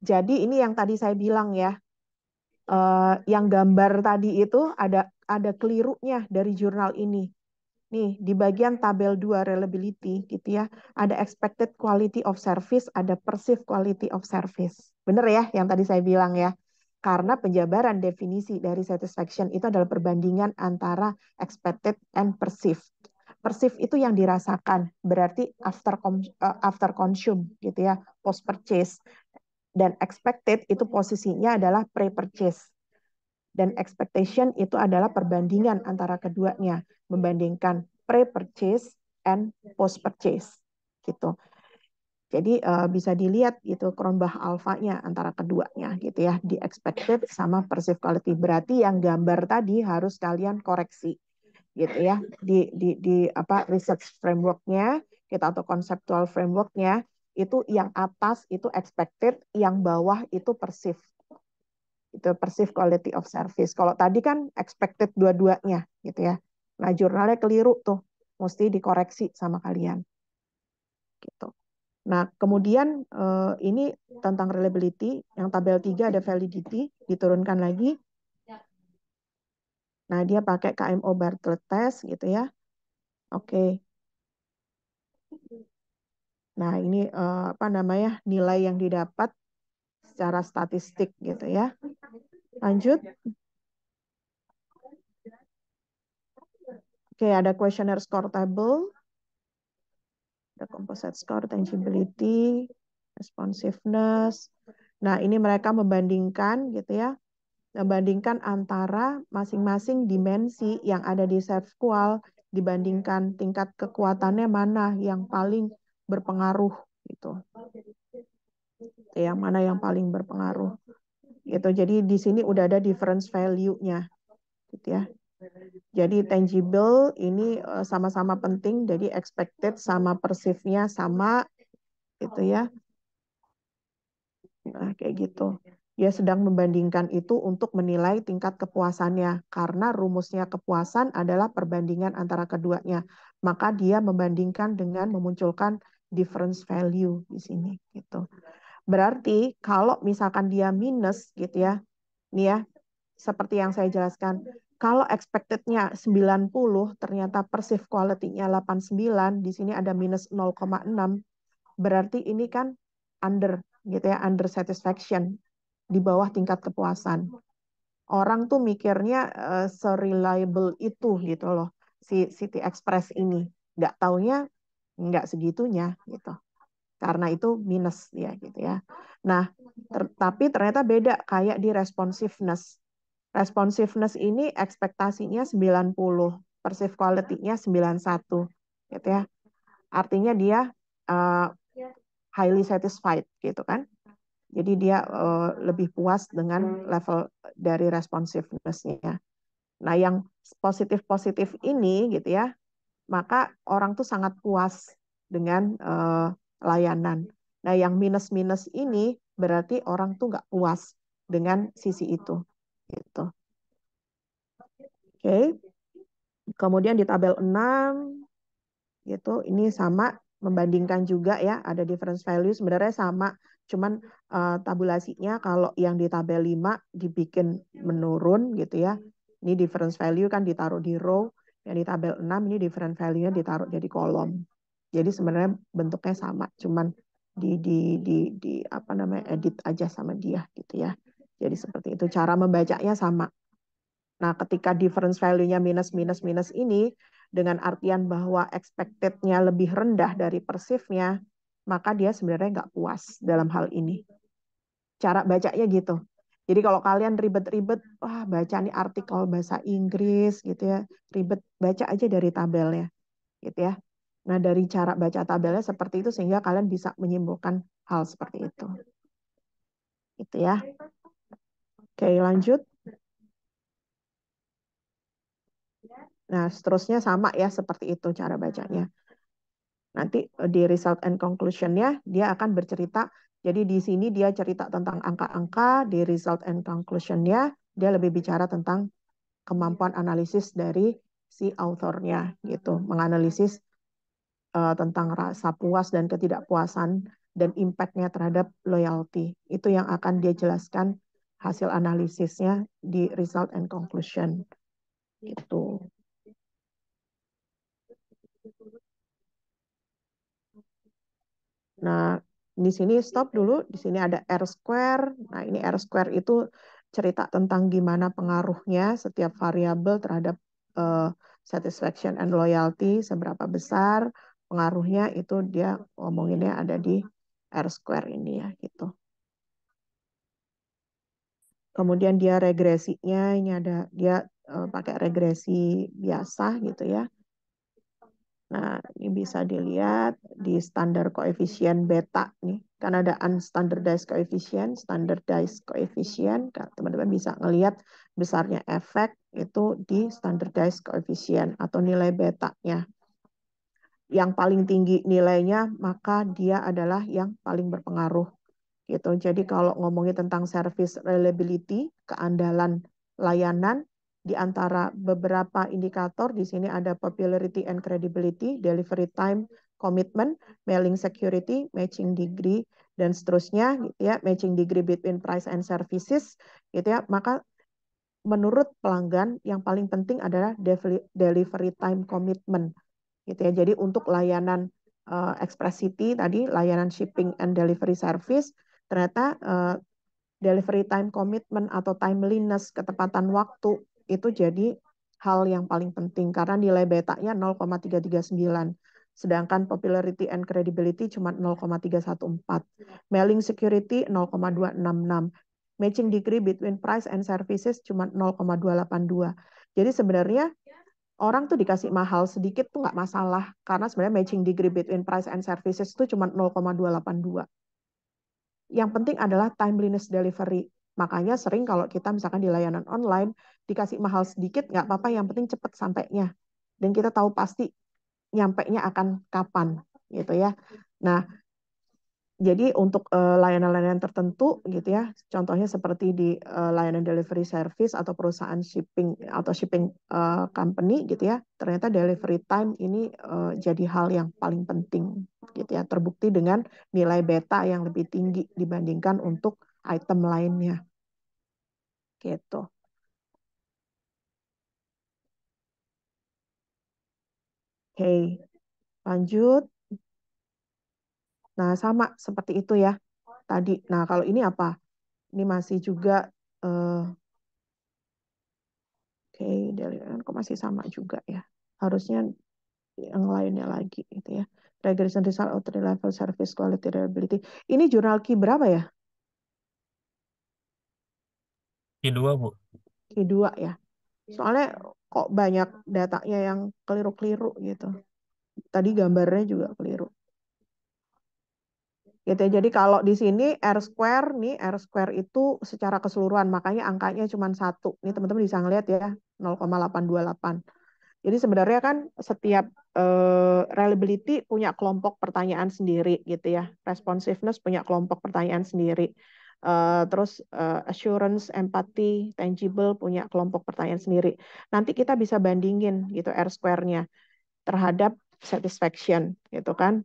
Jadi ini yang tadi saya bilang ya. Yang gambar tadi itu ada kelirunya dari jurnal ini. Nih, di bagian tabel 2 reliability gitu ya, ada expected quality of service, ada perceived quality of service. Benar ya yang tadi saya bilang ya. Karena penjabaran definisi dari satisfaction itu adalah perbandingan antara expected and perceived. Perceived itu yang dirasakan, berarti after consume gitu ya, post purchase. Dan expected itu posisinya adalah pre-purchase. Dan expectation itu adalah perbandingan antara keduanya, membandingkan pre-purchase and post-purchase. Gitu. Jadi bisa dilihat gitu Cronbach alfanya antara keduanya gitu ya, di expected sama perceived quality. Berarti yang gambar tadi harus kalian koreksi gitu ya di apa research frameworknya kita atau conceptual frameworknya itu yang atas itu expected, yang bawah itu perceived. Itu perceived quality of service. Kalau tadi kan expected dua-duanya gitu ya. Nah, jurnalnya keliru tuh. Mesti dikoreksi sama kalian. Gitu. Nah, kemudian ini tentang reliability, yang tabel 3 ada validity, diturunkan lagi. Nah, dia pakai KMO Bartlett test gitu ya. Oke. Nah, ini apa namanya? Nilai yang didapat secara statistik gitu ya. Lanjut. Oke, ada questionnaire score table. Ada composite score, tangibility, responsiveness. Nah, ini mereka membandingkan gitu ya. Membandingkan antara masing-masing dimensi yang ada di SERVQUAL dibandingkan tingkat kekuatannya mana yang paling berpengaruh gitu. Yang mana yang paling berpengaruh. Gitu. Jadi di sini udah ada difference value-nya gitu ya. Jadi tangible ini sama-sama penting, jadi expected sama perceive-nya sama gitu ya. Nah, kayak gitu. Dia sedang membandingkan itu untuk menilai tingkat kepuasannya karena rumusnya kepuasan adalah perbandingan antara keduanya. Maka dia membandingkan dengan memunculkan difference value di sini gitu. Berarti kalau misalkan dia minus gitu ya. Nih ya, seperti yang saya jelaskan, kalau expected-nya 90, ternyata perceived quality-nya 89, di sini ada minus 0,6, berarti ini kan under gitu ya, under satisfaction, di bawah tingkat kepuasan. Orang tuh mikirnya se-reliable itu gitu loh, si City Express ini. Nggak taunya nggak segitunya gitu. Karena itu minus ya gitu ya. Nah, tapi ternyata beda kayak di responsiveness. Responsiveness ini ekspektasinya 90, perceived quality-nya 91 gitu ya. Artinya dia highly satisfied gitu kan. Jadi dia lebih puas dengan level dari responsiveness-nya. Nah, yang positif-positif ini gitu ya, maka orang tuh sangat puas dengan layanan. Nah, yang minus-minus ini berarti orang tuh nggak puas dengan sisi itu. Gitu. Oke. Kemudian di tabel 6 gitu, ini sama membandingkan juga ya, ada difference value sebenarnya sama, cuman tabulasinya kalau yang di tabel 5 dibikin menurun gitu ya. Ini difference value kan ditaruh di row, yang di tabel 6 ini difference value-nya ditaruh jadi kolom. Jadi sebenarnya bentuknya sama, cuman di apa namanya edit aja sama dia gitu ya. Jadi seperti itu, cara membacanya sama. Nah, ketika difference value-nya minus minus minus ini dengan artian bahwa expected-nya lebih rendah dari perceive-nya, maka dia sebenarnya nggak puas dalam hal ini. Cara bacanya gitu. Jadi kalau kalian ribet-ribet, wah baca nih artikel bahasa Inggris gitu ya, ribet, baca aja dari tabelnya gitu ya. Nah, dari cara baca tabelnya seperti itu sehingga kalian bisa menyimpulkan hal seperti itu. Gitu ya. Oke, lanjut. Nah, seterusnya sama ya seperti itu cara bacanya. Nanti di result and conclusion-nya dia akan bercerita. Jadi di sini dia cerita tentang angka-angka, di result and conclusion-nya dia lebih bicara tentang kemampuan analisis dari si author-nya gitu, menganalisis tentang rasa puas dan ketidakpuasan dan impact-nya terhadap loyalty. Itu yang akan dia jelaskan hasil analisisnya di result and conclusion. Gitu. Nah, di sini stop dulu. Di sini ada R-square. Nah, ini R-square itu cerita tentang gimana pengaruhnya setiap variabel terhadap satisfaction and loyalty, seberapa besar pengaruhnya itu dia ngomonginnya ada di R-square ini ya gitu. Kemudian dia regresinya, ini ada dia pakai regresi biasa gitu ya. Nah, ini bisa dilihat di standar koefisien beta nih. Kan ada unstandardized coefficient, standardized coefficient. Teman-teman bisa ngelihat besarnya efek itu di standardized coefficient atau nilai betanya. Yang paling tinggi nilainya, maka dia adalah yang paling berpengaruh. Gitu. Jadi kalau ngomongin tentang service reliability, keandalan layanan, di antara beberapa indikator di sini ada popularity and credibility, delivery time, commitment, mailing security, matching degree, dan seterusnya, gitu ya, matching degree between price and services, gitu ya. Maka menurut pelanggan yang paling penting adalah delivery time commitment, gitu ya. Jadi untuk layanan Express City tadi, layanan shipping and delivery service, ternyata delivery time commitment atau timeliness, ketepatan waktu, itu jadi hal yang paling penting karena nilai betanya 0,339. Sedangkan popularity and credibility cuma 0,314. Mailing security 0,266. Matching degree between price and services cuma 0,282. Jadi sebenarnya orang tuh dikasih mahal sedikit tuh nggak masalah karena sebenarnya matching degree between price and services itu cuma 0,282. Yang penting adalah timeliness delivery. Makanya sering kalau kita misalkan di layanan online, dikasih mahal sedikit, nggak apa-apa, yang penting cepat sampainya. Dan kita tahu pasti nyampainya akan kapan, gitu ya. Nah, jadi untuk layanan-layanan tertentu, gitu ya, contohnya seperti di layanan delivery service atau perusahaan shipping atau shipping company, gitu ya, ternyata delivery time ini jadi hal yang paling penting, gitu ya, terbukti dengan nilai beta yang lebih tinggi dibandingkan untuk item lainnya, gitu. Oke, lanjut. Nah, sama seperti itu ya tadi. Nah, kalau ini apa? Ini masih juga oke, kok masih sama juga ya. Harusnya yang lainnya lagi gitu ya. Regression result of three level service quality reliability. Ini jurnal Q berapa ya? Q2, Bu. Q2 ya. Soalnya kok banyak datanya yang keliru-keliru gitu. Tadi gambarnya juga keliru. Gitu ya. Jadi kalau di sini R square nih, R square itu secara keseluruhan, makanya angkanya cuma 1. Ini teman-teman bisa ngeliat ya, 0,828. Jadi sebenarnya kan setiap reliability punya kelompok pertanyaan sendiri gitu ya. Responsiveness punya kelompok pertanyaan sendiri. Terus assurance, empathy, tangible punya kelompok pertanyaan sendiri. Nanti kita bisa bandingin gitu R square-nya terhadap satisfaction gitu kan.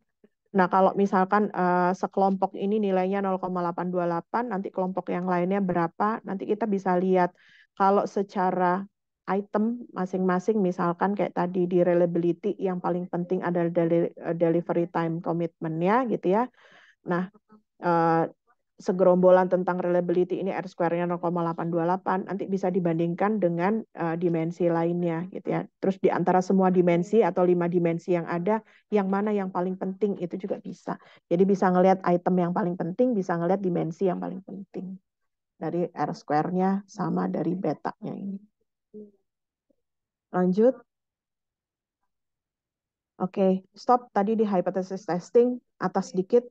Nah, kalau misalkan sekelompok ini nilainya 0,828, nanti kelompok yang lainnya berapa, nanti kita bisa lihat kalau secara item masing-masing, misalkan kayak tadi di reliability, yang paling penting adalah delivery time commitment-nya gitu ya. Nah, segerombolan tentang reliability ini R square-nya 0,828, nanti bisa dibandingkan dengan dimensi lainnya gitu ya. Terus di antara semua dimensi atau 5 dimensi yang ada, yang mana yang paling penting itu juga bisa. Jadi bisa ngelihat item yang paling penting, bisa ngelihat dimensi yang paling penting. Dari R square-nya sama dari beta-nya ini. Lanjut. Oke, stop tadi di hypothesis testing, atas sedikit.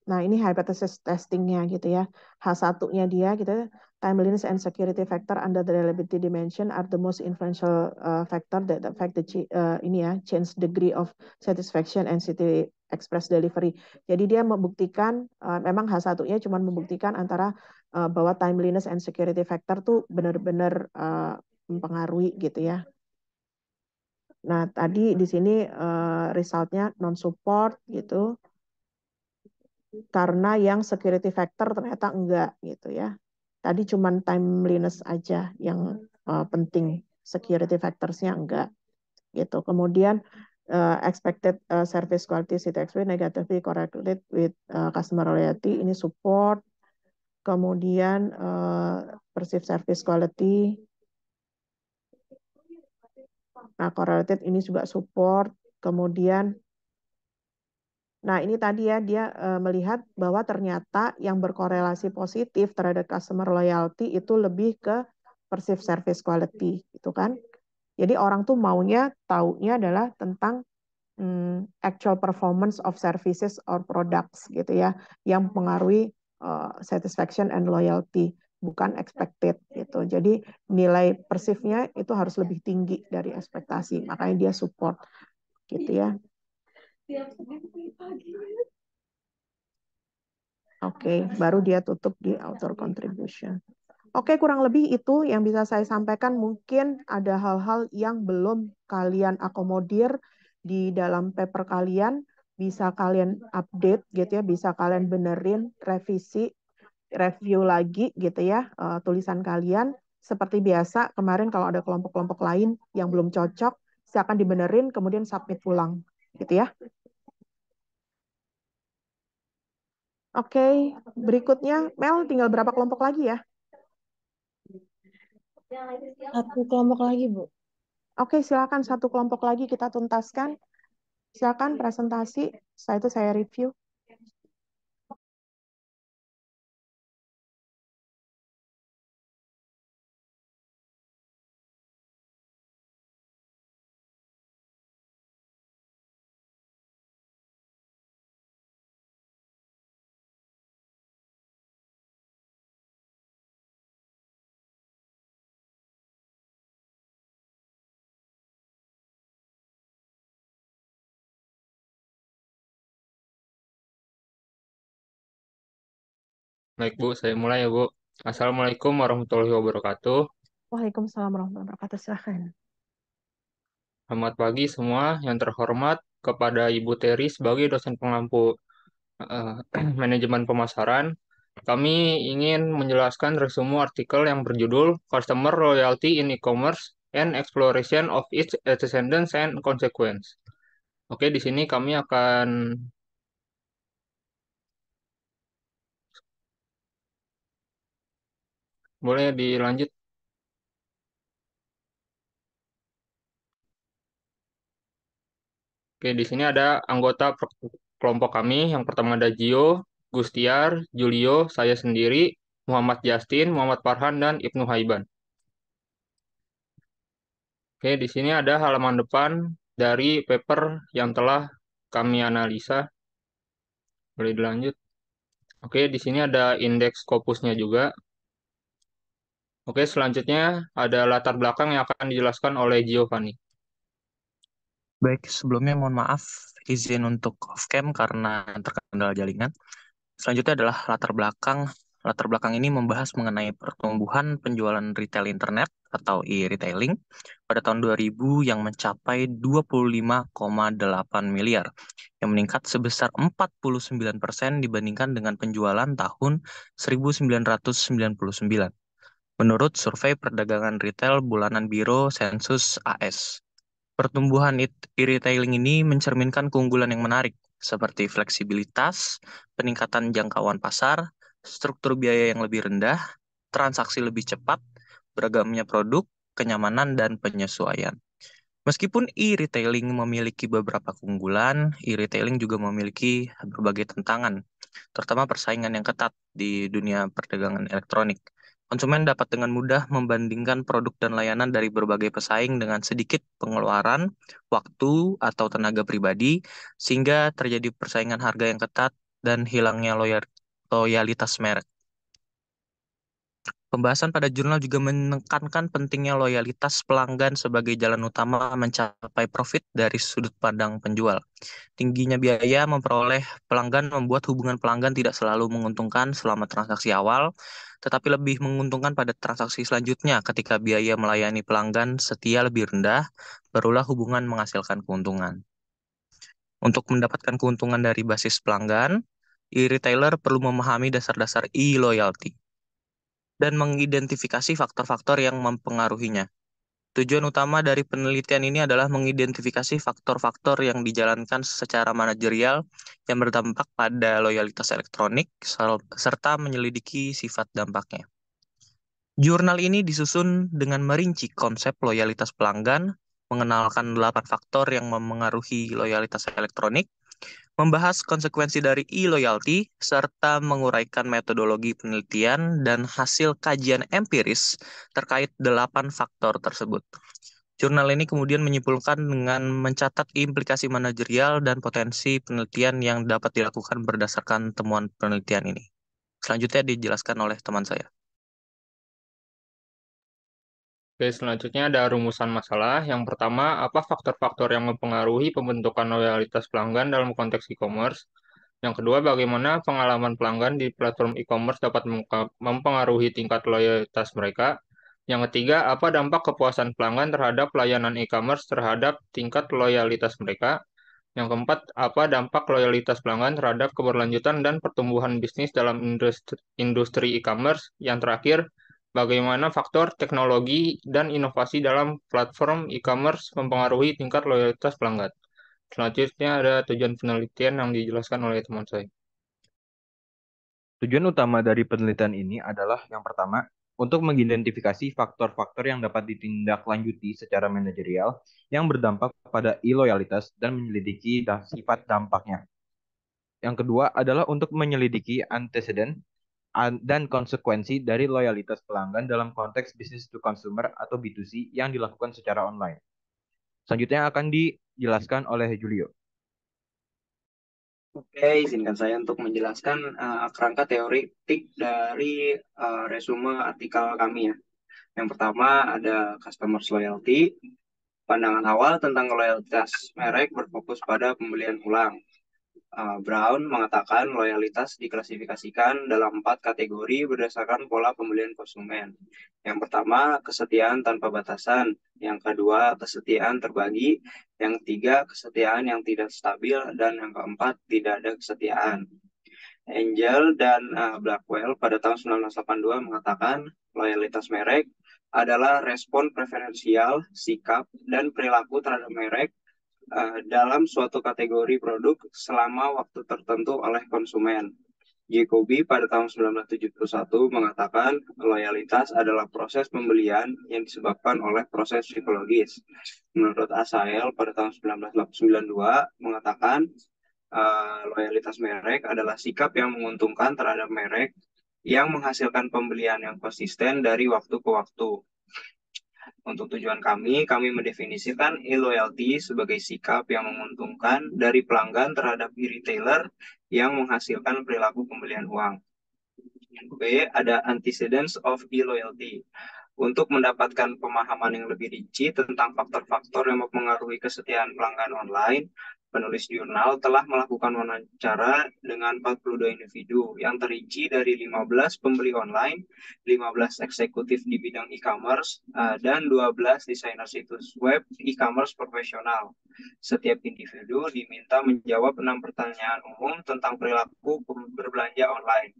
Nah, ini hypothesis testingnya gitu ya. H1-nya dia gitu, timeliness and security factor under the reliability dimension are the most influential factor that affect the ini ya, change degree of satisfaction and city express delivery. Jadi dia membuktikan, memang H1-nya cuma membuktikan antara bahwa timeliness and security factor tuh benar-benar mempengaruhi gitu ya. Nah, tadi di sini resultnya non-support gitu. Karena yang security factor ternyata enggak gitu ya. Tadi cuma timeliness aja yang penting, security factors-nya enggak gitu. Kemudian expected service quality city experience negatively correlated with customer loyalty, ini support. Kemudian perceived service quality, nah correlated ini juga support. Kemudian nah, ini tadi ya, dia melihat bahwa ternyata yang berkorelasi positif terhadap customer loyalty itu lebih ke perceived service quality, gitu kan. Jadi orang tuh maunya taunya adalah tentang actual performance of services or products gitu ya, yang mempengaruhi satisfaction and loyalty, bukan expected gitu. Jadi nilai perceived-nya itu harus lebih tinggi dari ekspektasi, makanya dia support gitu ya. Oke, baru dia tutup di author contribution. Oke, kurang lebih itu yang bisa saya sampaikan. Mungkin ada hal-hal yang belum kalian akomodir di dalam paper kalian, bisa kalian update gitu ya, bisa kalian benerin, revisi, review lagi gitu ya, tulisan kalian. Seperti biasa, kemarin kalau ada kelompok-kelompok lain yang belum cocok, silakan dibenerin, kemudian submit ulang gitu ya. Oke, berikutnya Mel, tinggal berapa kelompok lagi ya? Satu kelompok lagi, Bu. Oke, silakan satu kelompok lagi kita tuntaskan. Silakan presentasi, setelah itu saya review. Baik Bu, saya mulai ya Bu. Assalamualaikum warahmatullahi wabarakatuh. Waalaikumsalam warahmatullahi wabarakatuh. Silakan. Selamat pagi semua. Yang terhormat kepada Ibu Terry sebagai dosen pengampu eh, manajemen pemasaran. Kami ingin menjelaskan resume artikel yang berjudul Customer Loyalty in E-commerce and Exploration of its Antecedents and Consequence. Oke, di sini kami akan boleh dilanjut. Oke, di sini ada anggota kelompok kami. Yang pertama ada Gio, Gustiar, Julio, saya sendiri, Muhammad Justin, Muhammad Farhan, dan Ibnu Haiban. Oke, di sini ada halaman depan dari paper yang telah kami analisa. Boleh dilanjut. Oke, di sini ada indeks Scopusnya juga. Oke, selanjutnya ada latar belakang yang akan dijelaskan oleh Giovanni. Baik, sebelumnya mohon maaf izin untuk off-cam karena terkendala jaringan. Selanjutnya adalah latar belakang. Latar belakang ini membahas mengenai pertumbuhan penjualan retail internet atau e-retailing pada tahun 2000 yang mencapai 25,8 miliar, yang meningkat sebesar 49% dibandingkan dengan penjualan tahun 1999, menurut survei perdagangan retail bulanan Biro Sensus AS. Pertumbuhan e-retailing ini mencerminkan keunggulan yang menarik, seperti fleksibilitas, peningkatan jangkauan pasar, struktur biaya yang lebih rendah, transaksi lebih cepat, beragamnya produk, kenyamanan, dan penyesuaian. Meskipun e-retailing memiliki beberapa keunggulan, e-retailing juga memiliki berbagai tantangan, terutama persaingan yang ketat di dunia perdagangan elektronik. Konsumen dapat dengan mudah membandingkan produk dan layanan dari berbagai pesaing dengan sedikit pengeluaran, waktu, atau tenaga pribadi, sehingga terjadi persaingan harga yang ketat dan hilangnya loyalitas merek. Pembahasan pada jurnal juga menekankan pentingnya loyalitas pelanggan sebagai jalan utama mencapai profit dari sudut pandang penjual. Tingginya biaya memperoleh pelanggan membuat hubungan pelanggan tidak selalu menguntungkan selama transaksi awal, tetapi lebih menguntungkan pada transaksi selanjutnya ketika biaya melayani pelanggan setia lebih rendah, barulah hubungan menghasilkan keuntungan. Untuk mendapatkan keuntungan dari basis pelanggan, e-retailer perlu memahami dasar-dasar e-loyalty dan mengidentifikasi faktor-faktor yang mempengaruhinya. Tujuan utama dari penelitian ini adalah mengidentifikasi faktor-faktor yang dijalankan secara manajerial yang berdampak pada loyalitas elektronik, serta menyelidiki sifat dampaknya. Jurnal ini disusun dengan merinci konsep loyalitas pelanggan, mengenalkan 8 faktor yang memengaruhi loyalitas elektronik, membahas konsekuensi dari e-loyalty, serta menguraikan metodologi penelitian dan hasil kajian empiris terkait 8 faktor tersebut. Jurnal ini kemudian menyimpulkan dengan mencatat implikasi manajerial dan potensi penelitian yang dapat dilakukan berdasarkan temuan penelitian ini. Selanjutnya dijelaskan oleh teman saya. Oke, selanjutnya ada rumusan masalah. Yang pertama, apa faktor-faktor yang mempengaruhi pembentukan loyalitas pelanggan dalam konteks e-commerce? Yang kedua, bagaimana pengalaman pelanggan di platform e-commerce dapat mempengaruhi tingkat loyalitas mereka? Yang ketiga, apa dampak kepuasan pelanggan terhadap layanan e-commerce terhadap tingkat loyalitas mereka? Yang keempat, apa dampak loyalitas pelanggan terhadap keberlanjutan dan pertumbuhan bisnis dalam industri e-commerce? Yang terakhir, bagaimana faktor teknologi dan inovasi dalam platform e-commerce mempengaruhi tingkat loyalitas pelanggan? Selanjutnya ada tujuan penelitian yang dijelaskan oleh teman saya. Tujuan utama dari penelitian ini adalah yang pertama, untuk mengidentifikasi faktor-faktor yang dapat ditindaklanjuti secara manajerial yang berdampak pada e-loyalitas dan menyelidiki sifat dampaknya. Yang kedua adalah untuk menyelidiki anteseden dan konsekuensi dari loyalitas pelanggan dalam konteks business to consumer atau B2C yang dilakukan secara online. Selanjutnya akan dijelaskan oleh Julio. Oke, izinkan saya untuk menjelaskan kerangka teoretik dari resume artikel kami ya. Yang pertama ada customer loyalty. Pandangan awal tentang loyalitas merek berfokus pada pembelian ulang. Brown mengatakan loyalitas diklasifikasikan dalam 4 kategori berdasarkan pola pembelian konsumen. Yang pertama, kesetiaan tanpa batasan. Yang kedua, kesetiaan terbagi. Yang ketiga, kesetiaan yang tidak stabil. Dan yang keempat, tidak ada kesetiaan. Angel dan Blackwell pada tahun 1982 mengatakan loyalitas merek adalah respon preferensial, sikap, dan perilaku terhadap merek dalam suatu kategori produk selama waktu tertentu oleh konsumen. Jacobi pada tahun 1971 mengatakan loyalitas adalah proses pembelian yang disebabkan oleh proses psikologis. Menurut Asael pada tahun 1992 mengatakan loyalitas merek adalah sikap yang menguntungkan terhadap merek yang menghasilkan pembelian yang konsisten dari waktu ke waktu. Untuk tujuan kami mendefinisikan e-loyalty sebagai sikap yang menguntungkan dari pelanggan terhadap e-retailer yang menghasilkan perilaku pembelian uang. B. Ada antecedents of e-loyalty. Untuk mendapatkan pemahaman yang lebih rinci tentang faktor-faktor yang mempengaruhi kesetiaan pelanggan online, penulis jurnal telah melakukan wawancara dengan 42 individu yang terinci dari 15 pembeli online, 15 eksekutif di bidang e-commerce, dan 12 desainer situs web e-commerce profesional. Setiap individu diminta menjawab 6 pertanyaan umum tentang perilaku berbelanja online.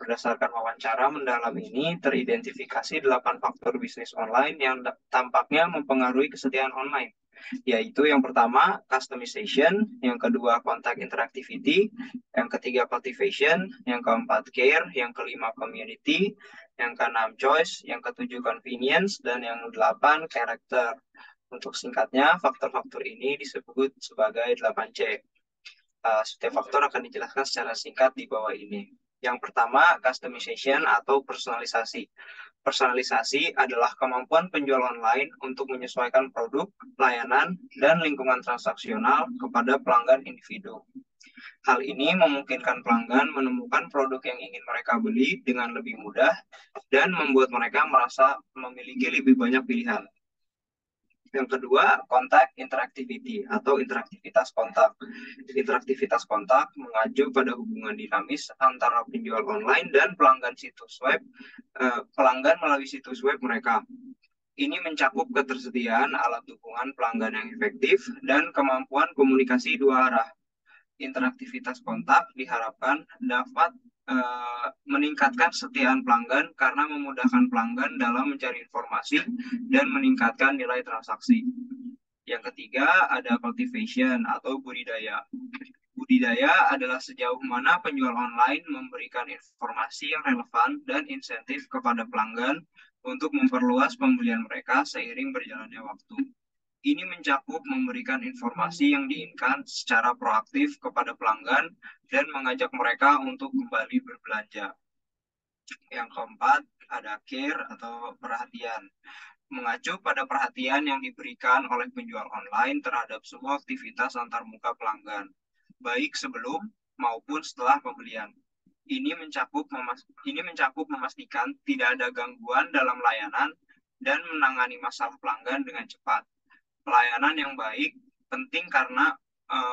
Berdasarkan wawancara mendalam ini, teridentifikasi 8 faktor bisnis online yang tampaknya mempengaruhi kesetiaan online, yaitu yang pertama customization, yang kedua contact interactivity, yang ketiga cultivation, yang keempat care, yang kelima community, yang keenam choice, yang ketujuh convenience, dan yang kedelapan character. Untuk singkatnya, faktor-faktor ini disebut sebagai 8C. Setiap faktor akan dijelaskan secara singkat di bawah ini. Yang pertama, customization atau personalisasi. Personalisasi adalah kemampuan penjual online untuk menyesuaikan produk, layanan, dan lingkungan transaksional kepada pelanggan individu. Hal ini memungkinkan pelanggan menemukan produk yang ingin mereka beli dengan lebih mudah dan membuat mereka merasa memiliki lebih banyak pilihan. Yang kedua, contact interactivity atau interaktivitas kontak. Interaktivitas kontak mengacu pada hubungan dinamis antara penjual online dan pelanggan situs web, pelanggan melalui situs web mereka. Ini mencakup ketersediaan alat dukungan pelanggan yang efektif dan kemampuan komunikasi dua arah. Interaktivitas kontak diharapkan dapat meningkatkan kesetiaan pelanggan karena memudahkan pelanggan dalam mencari informasi dan meningkatkan nilai transaksi. Yang ketiga, ada cultivation atau budidaya. Budidaya adalah sejauh mana penjual online memberikan informasi yang relevan dan insentif kepada pelanggan untuk memperluas pembelian mereka seiring berjalannya waktu. Ini mencakup memberikan informasi yang diinginkan secara proaktif kepada pelanggan dan mengajak mereka untuk kembali berbelanja. Yang keempat, ada care atau perhatian. mengacu pada perhatian yang diberikan oleh penjual online terhadap semua aktivitas antarmuka pelanggan, baik sebelum maupun setelah pembelian. Ini mencakup memastikan tidak ada gangguan dalam layanan dan menangani masalah pelanggan dengan cepat. Pelayanan yang baik penting karena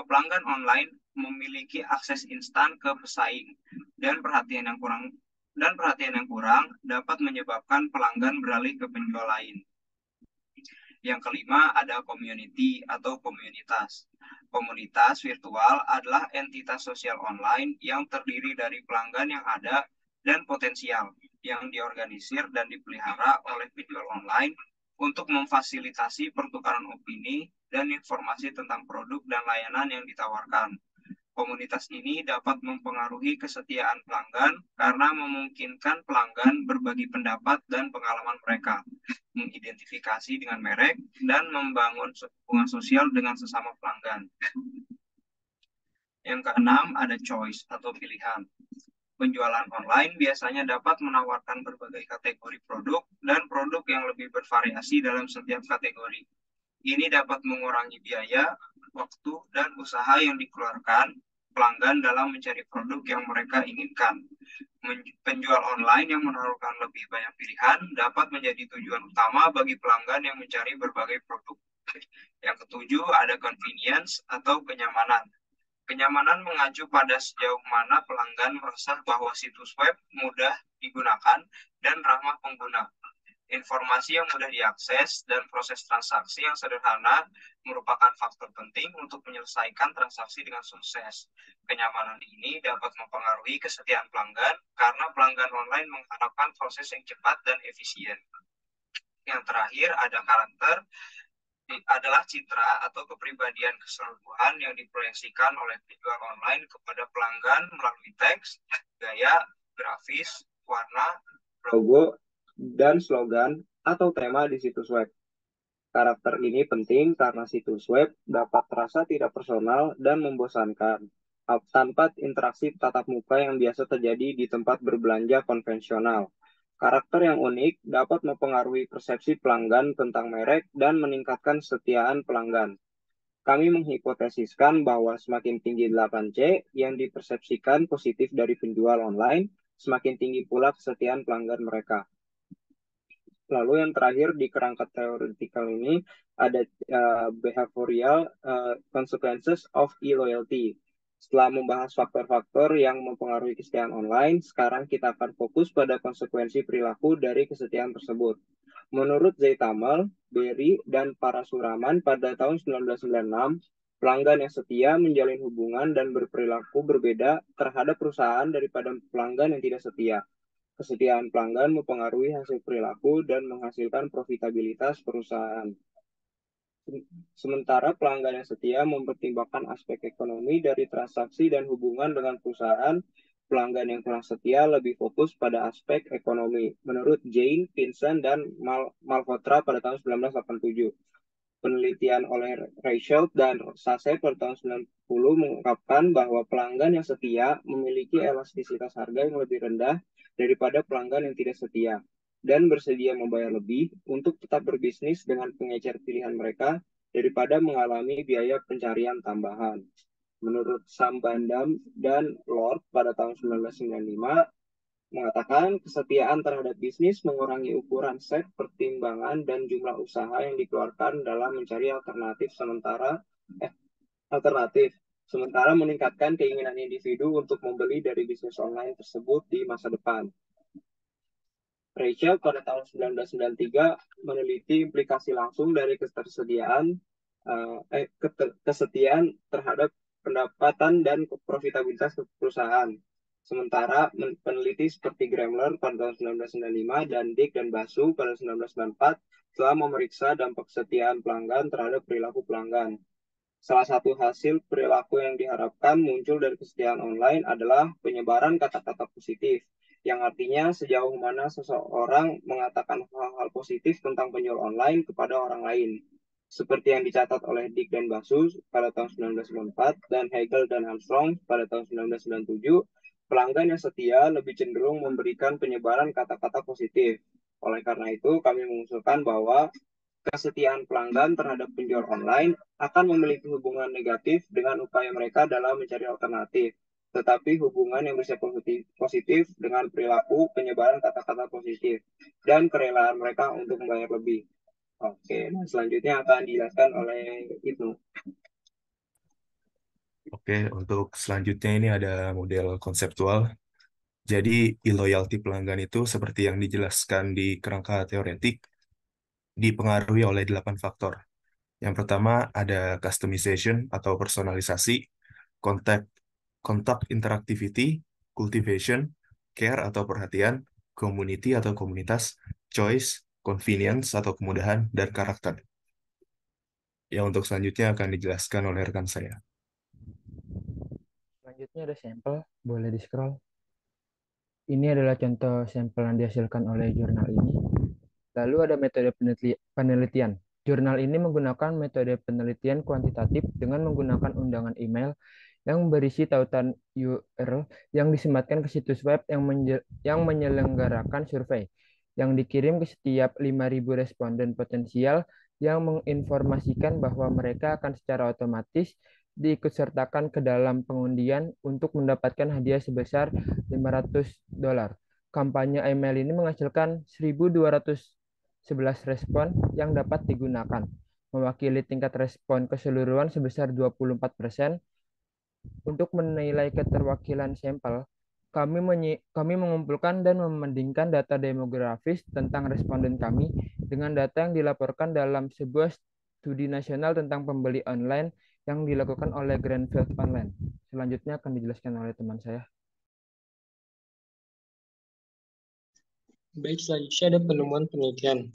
pelanggan online memiliki akses instan ke pesaing dan perhatian yang kurang dapat menyebabkan pelanggan beralih ke penjual lain. Yang kelima ada community atau komunitas. Komunitas virtual adalah entitas sosial online yang terdiri dari pelanggan yang ada dan potensial yang diorganisir dan dipelihara oleh penjual online untuk memfasilitasi pertukaran opini dan informasi tentang produk dan layanan yang ditawarkan. Komunitas ini dapat mempengaruhi kesetiaan pelanggan karena memungkinkan pelanggan berbagi pendapat dan pengalaman mereka, mengidentifikasi dengan merek, dan membangun hubungan sosial dengan sesama pelanggan. Yang keenam, ada choice atau pilihan. Penjualan online biasanya dapat menawarkan berbagai kategori produk dan produk yang lebih bervariasi dalam setiap kategori. Ini dapat mengurangi biaya, waktu, dan usaha yang dikeluarkan pelanggan dalam mencari produk yang mereka inginkan. Penjual online yang menawarkan lebih banyak pilihan dapat menjadi tujuan utama bagi pelanggan yang mencari berbagai produk. Yang ketujuh, ada convenience atau kenyamanan. Kenyamanan mengacu pada sejauh mana pelanggan merasa bahwa situs web mudah digunakan dan ramah pengguna. Informasi yang mudah diakses dan proses transaksi yang sederhana merupakan faktor penting untuk menyelesaikan transaksi dengan sukses. Kenyamanan ini dapat mempengaruhi kesetiaan pelanggan karena pelanggan online mengharapkan proses yang cepat dan efisien. Yang terakhir ada karakter, adalah citra atau kepribadian keseluruhan yang diproyeksikan oleh penjual online kepada pelanggan melalui teks, gaya, grafis, warna, logo, dan slogan atau tema di situs web. Karakter ini penting karena situs web dapat terasa tidak personal dan membosankan tanpa interaksi tatap muka yang biasa terjadi di tempat berbelanja konvensional. Karakter yang unik dapat mempengaruhi persepsi pelanggan tentang merek dan meningkatkan kesetiaan pelanggan. Kami menghipotesiskan bahwa semakin tinggi 8C yang dipersepsikan positif dari penjual online, semakin tinggi pula kesetiaan pelanggan mereka. Lalu yang terakhir di kerangka teoretikal ini ada behavioral consequences of e-loyalty. Setelah membahas faktor-faktor yang mempengaruhi kesetiaan online, sekarang kita akan fokus pada konsekuensi perilaku dari kesetiaan tersebut. Menurut Zaitamel, Berry, dan Parasuraman pada tahun 1996, pelanggan yang setia menjalin hubungan dan berperilaku berbeda terhadap perusahaan daripada pelanggan yang tidak setia. Kesetiaan pelanggan mempengaruhi hasil perilaku dan menghasilkan profitabilitas perusahaan. Sementara pelanggan yang setia mempertimbangkan aspek ekonomi dari transaksi dan hubungan dengan perusahaan, pelanggan yang kurang setia lebih fokus pada aspek ekonomi. Menurut Jane, Vincent, dan Malhotra pada tahun 1987. Penelitian oleh Reichelt dan Sase pada tahun 90 mengungkapkan bahwa pelanggan yang setia memiliki elastisitas harga yang lebih rendah daripada pelanggan yang tidak setia dan bersedia membayar lebih untuk tetap berbisnis dengan pengecer pilihan mereka daripada mengalami biaya pencarian tambahan. Menurut Sambandam dan Lord pada tahun 1995, mengatakan kesetiaan terhadap bisnis mengurangi ukuran set pertimbangan dan jumlah usaha yang dikeluarkan dalam mencari alternatif sementara meningkatkan keinginan individu untuk membeli dari bisnis online tersebut di masa depan. Rachel pada tahun 1993 meneliti implikasi langsung dari kesetiaan terhadap pendapatan dan profitabilitas perusahaan. Sementara peneliti seperti Gremler pada tahun 1995 dan Dick dan Basu pada 1994 telah memeriksa dampak kesetiaan pelanggan terhadap perilaku pelanggan. Salah satu hasil perilaku yang diharapkan muncul dari kesetiaan online adalah penyebaran kata-kata positif, yang artinya sejauh mana seseorang mengatakan hal-hal positif tentang penjual online kepada orang lain. Seperti yang dicatat oleh Dick dan Basu pada tahun 1994 dan Hegel dan Armstrong pada tahun 1997, pelanggan yang setia lebih cenderung memberikan penyebaran kata-kata positif. Oleh karena itu, kami mengusulkan bahwa kesetiaan pelanggan terhadap penjual online akan memiliki hubungan negatif dengan upaya mereka dalam mencari alternatif, tetapi hubungan yang bersifat positif dengan perilaku penyebaran kata-kata positif dan kerelaan mereka untuk membayar lebih. Oke, nah selanjutnya akan dijelaskan oleh Ibnu. Oke, untuk selanjutnya ini ada model konseptual. Jadi, e-loyalty pelanggan itu seperti yang dijelaskan di kerangka teoretik, dipengaruhi oleh 8 faktor. Yang pertama ada customization atau personalisasi, contact, contact interactivity, cultivation, care atau perhatian, community atau komunitas, choice, convenience atau kemudahan, dan karakter. Yang untuk selanjutnya akan dijelaskan oleh rekan saya. Selanjutnya ada sampel, boleh di-scroll. Ini adalah contoh sampel yang dihasilkan oleh jurnal ini. Lalu ada metode penelitian. Jurnal ini menggunakan metode penelitian kuantitatif dengan menggunakan undangan email yang berisi tautan URL yang disematkan ke situs web yang menyelenggarakan survei, yang dikirim ke setiap 5.000 responden potensial yang menginformasikan bahwa mereka akan secara otomatis diikutsertakan ke dalam pengundian untuk mendapatkan hadiah sebesar $500. Kampanye email ini menghasilkan 1.211 respon yang dapat digunakan, mewakili tingkat respon keseluruhan sebesar 24%. Untuk menilai keterwakilan sampel, kami mengumpulkan dan membandingkan data demografis tentang responden kami dengan data yang dilaporkan dalam sebuah studi nasional tentang pembeli online yang dilakukan oleh Greenfield Online. Selanjutnya akan dijelaskan oleh teman saya. Baik, selanjutnya ada penemuan penelitian.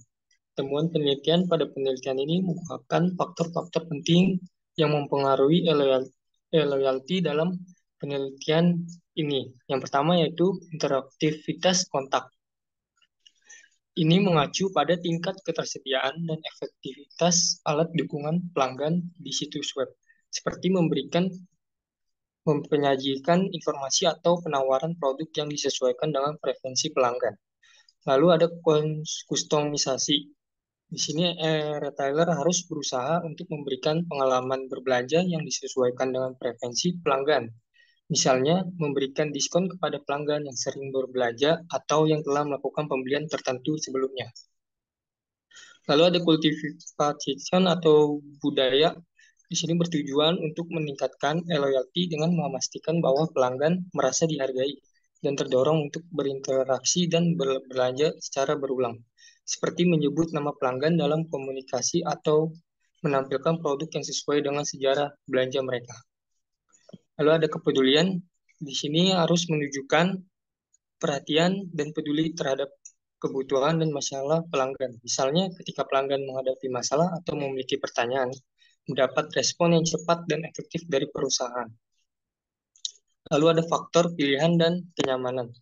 Temuan penelitian pada penelitian ini mengungkapkan faktor-faktor penting yang mempengaruhi loyalty dalam penelitian ini. Yang pertama yaitu interaktivitas kontak. Ini mengacu pada tingkat ketersediaan dan efektivitas alat dukungan pelanggan di situs web, seperti menyajikan informasi atau penawaran produk yang disesuaikan dengan preferensi pelanggan. Lalu ada kustomisasi. Di sini retailer harus berusaha untuk memberikan pengalaman berbelanja yang disesuaikan dengan preferensi pelanggan. Misalnya, memberikan diskon kepada pelanggan yang sering berbelanja atau yang telah melakukan pembelian tertentu sebelumnya. Lalu ada cultivation atau budaya. Di sini bertujuan untuk meningkatkan loyalty dengan memastikan bahwa pelanggan merasa dihargai dan terdorong untuk berinteraksi dan berbelanja secara berulang, seperti menyebut nama pelanggan dalam komunikasi atau menampilkan produk yang sesuai dengan sejarah belanja mereka. Lalu ada kepedulian, di sini harus menunjukkan perhatian dan peduli terhadap kebutuhan dan masalah pelanggan. Misalnya ketika pelanggan menghadapi masalah atau memiliki pertanyaan, mendapat respon yang cepat dan efektif dari perusahaan. Lalu ada faktor pilihan dan kenyamanan.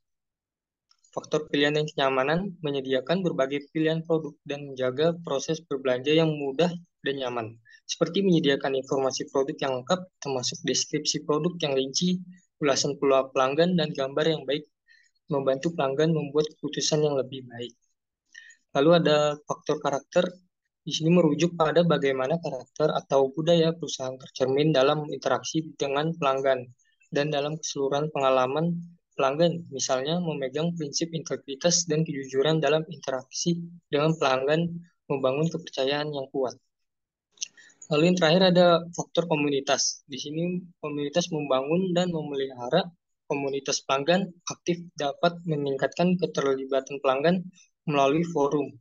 Faktor pilihan dan kenyamanan menyediakan berbagai pilihan produk dan menjaga proses berbelanja yang mudah dan nyaman, seperti menyediakan informasi produk yang lengkap, termasuk deskripsi produk yang rinci, ulasan peluang pelanggan, dan gambar yang baik, membantu pelanggan membuat keputusan yang lebih baik. Lalu ada faktor karakter, di sini merujuk pada bagaimana karakter atau budaya perusahaan tercermin dalam interaksi dengan pelanggan dan dalam keseluruhan pengalaman pelanggan, misalnya memegang prinsip integritas dan kejujuran dalam interaksi dengan pelanggan, membangun kepercayaan yang kuat. Lalu yang terakhir ada faktor komunitas. Di sini komunitas membangun dan memelihara komunitas pelanggan aktif dapat meningkatkan keterlibatan pelanggan melalui forum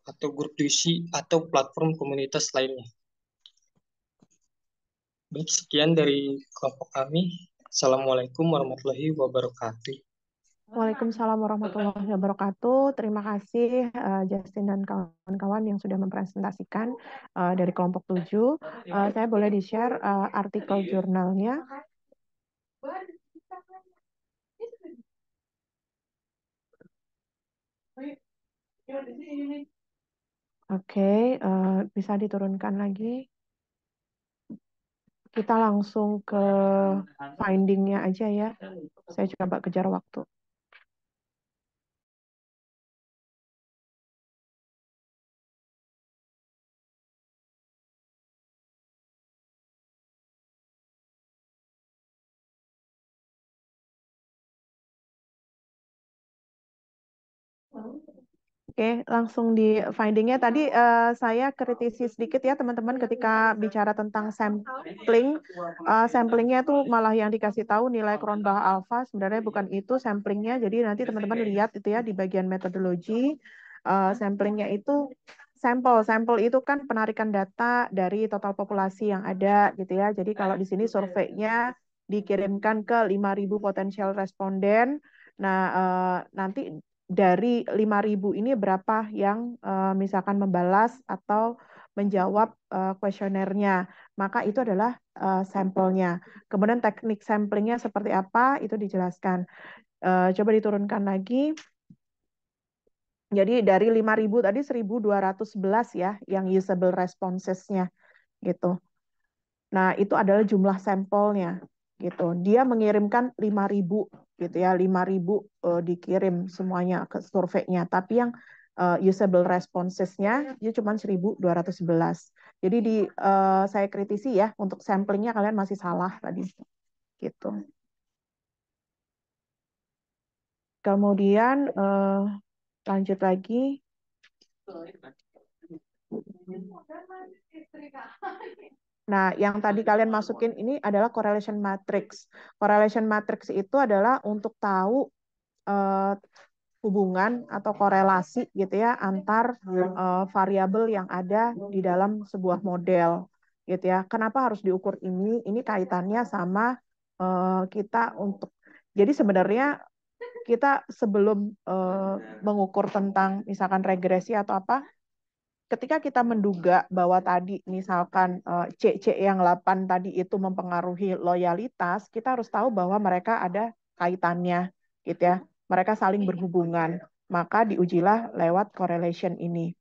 atau grup diskusi atau platform komunitas lainnya. Baik, sekian dari kelompok kami. Assalamualaikum warahmatullahi wabarakatuh. Waalaikumsalam warahmatullahi wabarakatuh. Terima kasih Justin dan kawan-kawan yang sudah mempresentasikan dari kelompok 7. Saya boleh di-share artikel jurnalnya. Oke, bisa diturunkan lagi. Kita langsung ke finding-nya aja ya. Saya coba kejar waktu. Oke, langsung di findingnya tadi saya kritisi sedikit ya teman-teman ketika bicara tentang sampling. Samplingnya tuh malah yang dikasih tahu nilai Cronbach alpha sebenarnya bukan itu samplingnya. Jadi nanti teman-teman lihat itu ya di bagian metodologi samplingnya itu sampel itu kan penarikan data dari total populasi yang ada gitu ya. Jadi kalau di sini surveinya dikirimkan ke 5.000 potensial responden. Nah, nanti dari 5.000 ini berapa yang misalkan membalas atau menjawab kuesionernya. Maka itu adalah sampelnya. Kemudian teknik samplingnya seperti apa, itu dijelaskan. Coba diturunkan lagi. Jadi dari 5.000 tadi 1.211 ya yang usable responses-nya gitu. Nah, itu adalah jumlah sampelnya gitu. Dia mengirimkan 5.000 gitu ya, 5.000 dikirim semuanya ke surveinya, tapi yang usable responses-nya itu cuma 1.211. Jadi saya kritisi ya untuk samplingnya kalian masih salah tadi gitu. Kemudian lanjut lagi. Nah, yang tadi kalian masukin ini adalah correlation matrix. Correlation matrix itu adalah untuk tahu hubungan atau korelasi gitu ya antar variabel yang ada di dalam sebuah model gitu ya. Kenapa harus diukur ini? Ini kaitannya sama kita untuk jadi sebenarnya kita sebelum mengukur tentang misalkan regresi atau apa, ketika kita menduga bahwa tadi misalkan C yang 8 tadi itu mempengaruhi loyalitas, kita harus tahu bahwa mereka ada kaitannya gitu ya. Mereka saling berhubungan. Maka diujilah lewat correlation ini.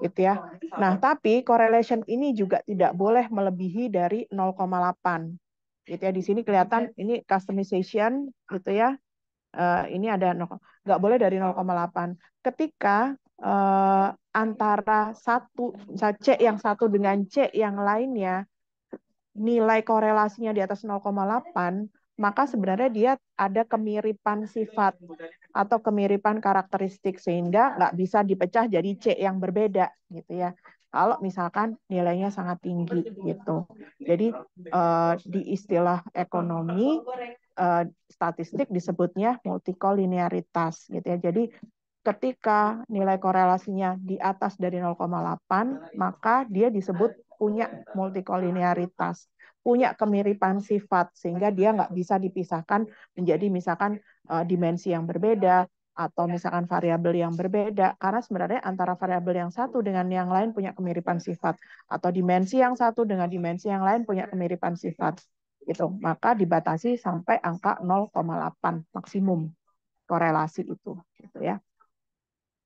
Gitu ya. Nah, tapi correlation ini juga tidak boleh melebihi dari 0,8. Gitu ya. Di sini kelihatan ini customization gitu ya. Ini ada nggak boleh dari 0,8. Ketika antara C yang satu dengan C yang lainnya nilai korelasinya di atas 0,8, maka sebenarnya dia ada kemiripan sifat atau kemiripan karakteristik sehingga nggak bisa dipecah jadi C yang berbeda gitu ya. Kalau misalkan nilainya sangat tinggi gitu. Jadi di istilah ekonomi statistik disebutnya multikolinearitas gitu ya. Jadi ketika nilai korelasinya di atas dari 0,8, maka dia disebut punya multikolinearitas, punya kemiripan sifat, sehingga dia nggak bisa dipisahkan menjadi misalkan dimensi yang berbeda, atau misalkan variabel yang berbeda, karena sebenarnya antara variabel yang satu dengan yang lain punya kemiripan sifat, atau dimensi yang satu dengan dimensi yang lain punya kemiripan sifat. Gitu. Maka dibatasi sampai angka 0,8 maksimum korelasi itu. Gitu ya.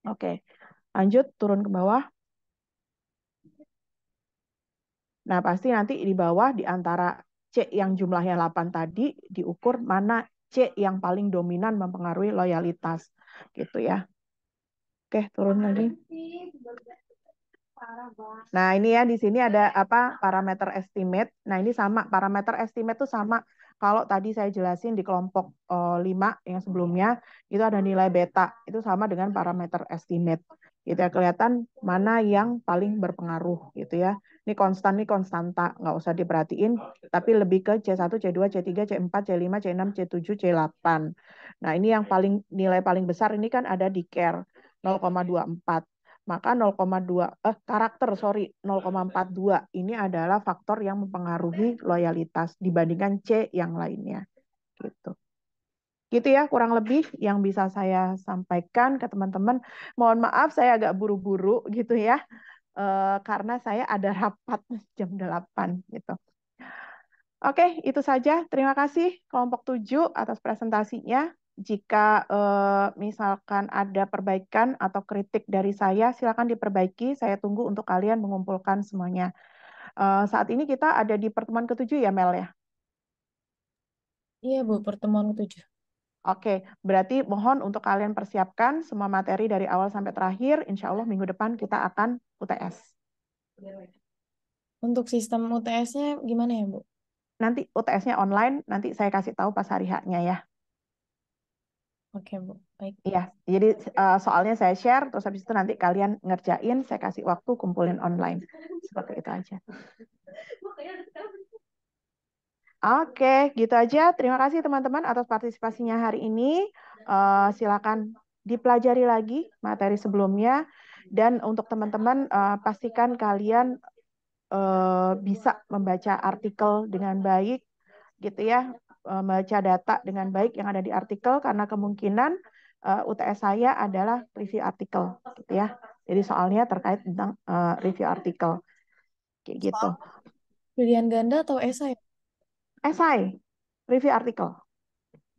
Oke, lanjut turun ke bawah. Nah, pasti nanti di bawah di antara C yang jumlahnya 8 tadi diukur mana C yang paling dominan mempengaruhi loyalitas. Gitu ya. Oke, turun lagi. Nah, ini ya di sini ada apa parameter estimate. Nah, ini sama parameter estimate itu sama. Kalau tadi saya jelasin di kelompok 5 yang sebelumnya itu ada nilai beta. Itu sama dengan parameter estimate. Gitu ya, kelihatan mana yang paling berpengaruh gitu ya. Ini konstanta, nggak usah diperhatiin, tapi lebih ke C1, C2, C3, C4, C5, C6, C7, C8. Nah, ini yang nilai paling besar ini kan ada di care 0,24. Maka 0,2 karakter 0,42 ini adalah faktor yang mempengaruhi loyalitas dibandingkan C yang lainnya gitu. Gitu ya kurang lebih yang bisa saya sampaikan ke teman-teman. Mohon maaf saya agak buru-buru gitu ya. Karena saya ada rapat jam 8 gitu. Oke, itu saja. Terima kasih kelompok 7 atas presentasinya. Jika misalkan ada perbaikan atau kritik dari saya, silakan diperbaiki. Saya tunggu untuk kalian mengumpulkan semuanya. Saat ini kita ada di pertemuan ke-7 ya, Mel ya? Iya, Bu, pertemuan ke-7. Oke, berarti mohon untuk kalian persiapkan semua materi dari awal sampai terakhir. Insya Allah minggu depan kita akan UTS. Untuk sistem UTS-nya gimana ya, Bu? Nanti UTS-nya online, nanti saya kasih tahu pas hari H-nya ya. Oke, Bu. Baik. Iya, jadi soalnya saya share, terus habis itu nanti kalian ngerjain, saya kasih waktu kumpulin online. Seperti itu aja. Oke, gitu aja. Terima kasih teman-teman atas partisipasinya hari ini. Silakan dipelajari lagi materi sebelumnya. Dan untuk teman-teman, pastikan kalian bisa membaca artikel dengan baik, gitu ya, membaca data dengan baik yang ada di artikel, karena kemungkinan UTS saya adalah review artikel, gitu ya. Jadi soalnya terkait tentang review artikel, kayak gitu. Pilihan ganda atau esai? Esai, review artikel.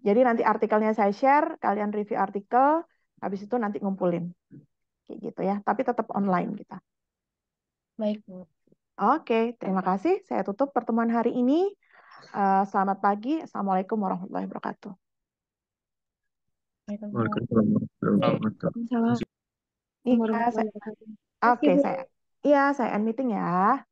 Jadi nanti artikelnya saya share, kalian review artikel, habis itu nanti ngumpulin, kayak gitu ya. Tapi tetap online kita. Baik, Bu. Oke, terima kasih. Saya tutup pertemuan hari ini. Selamat pagi. Assalamualaikum warahmatullahi wabarakatuh. Waalaikumsalam warahmatullahi wabarakatuh. Iya, saya, oke, saya end meeting ya.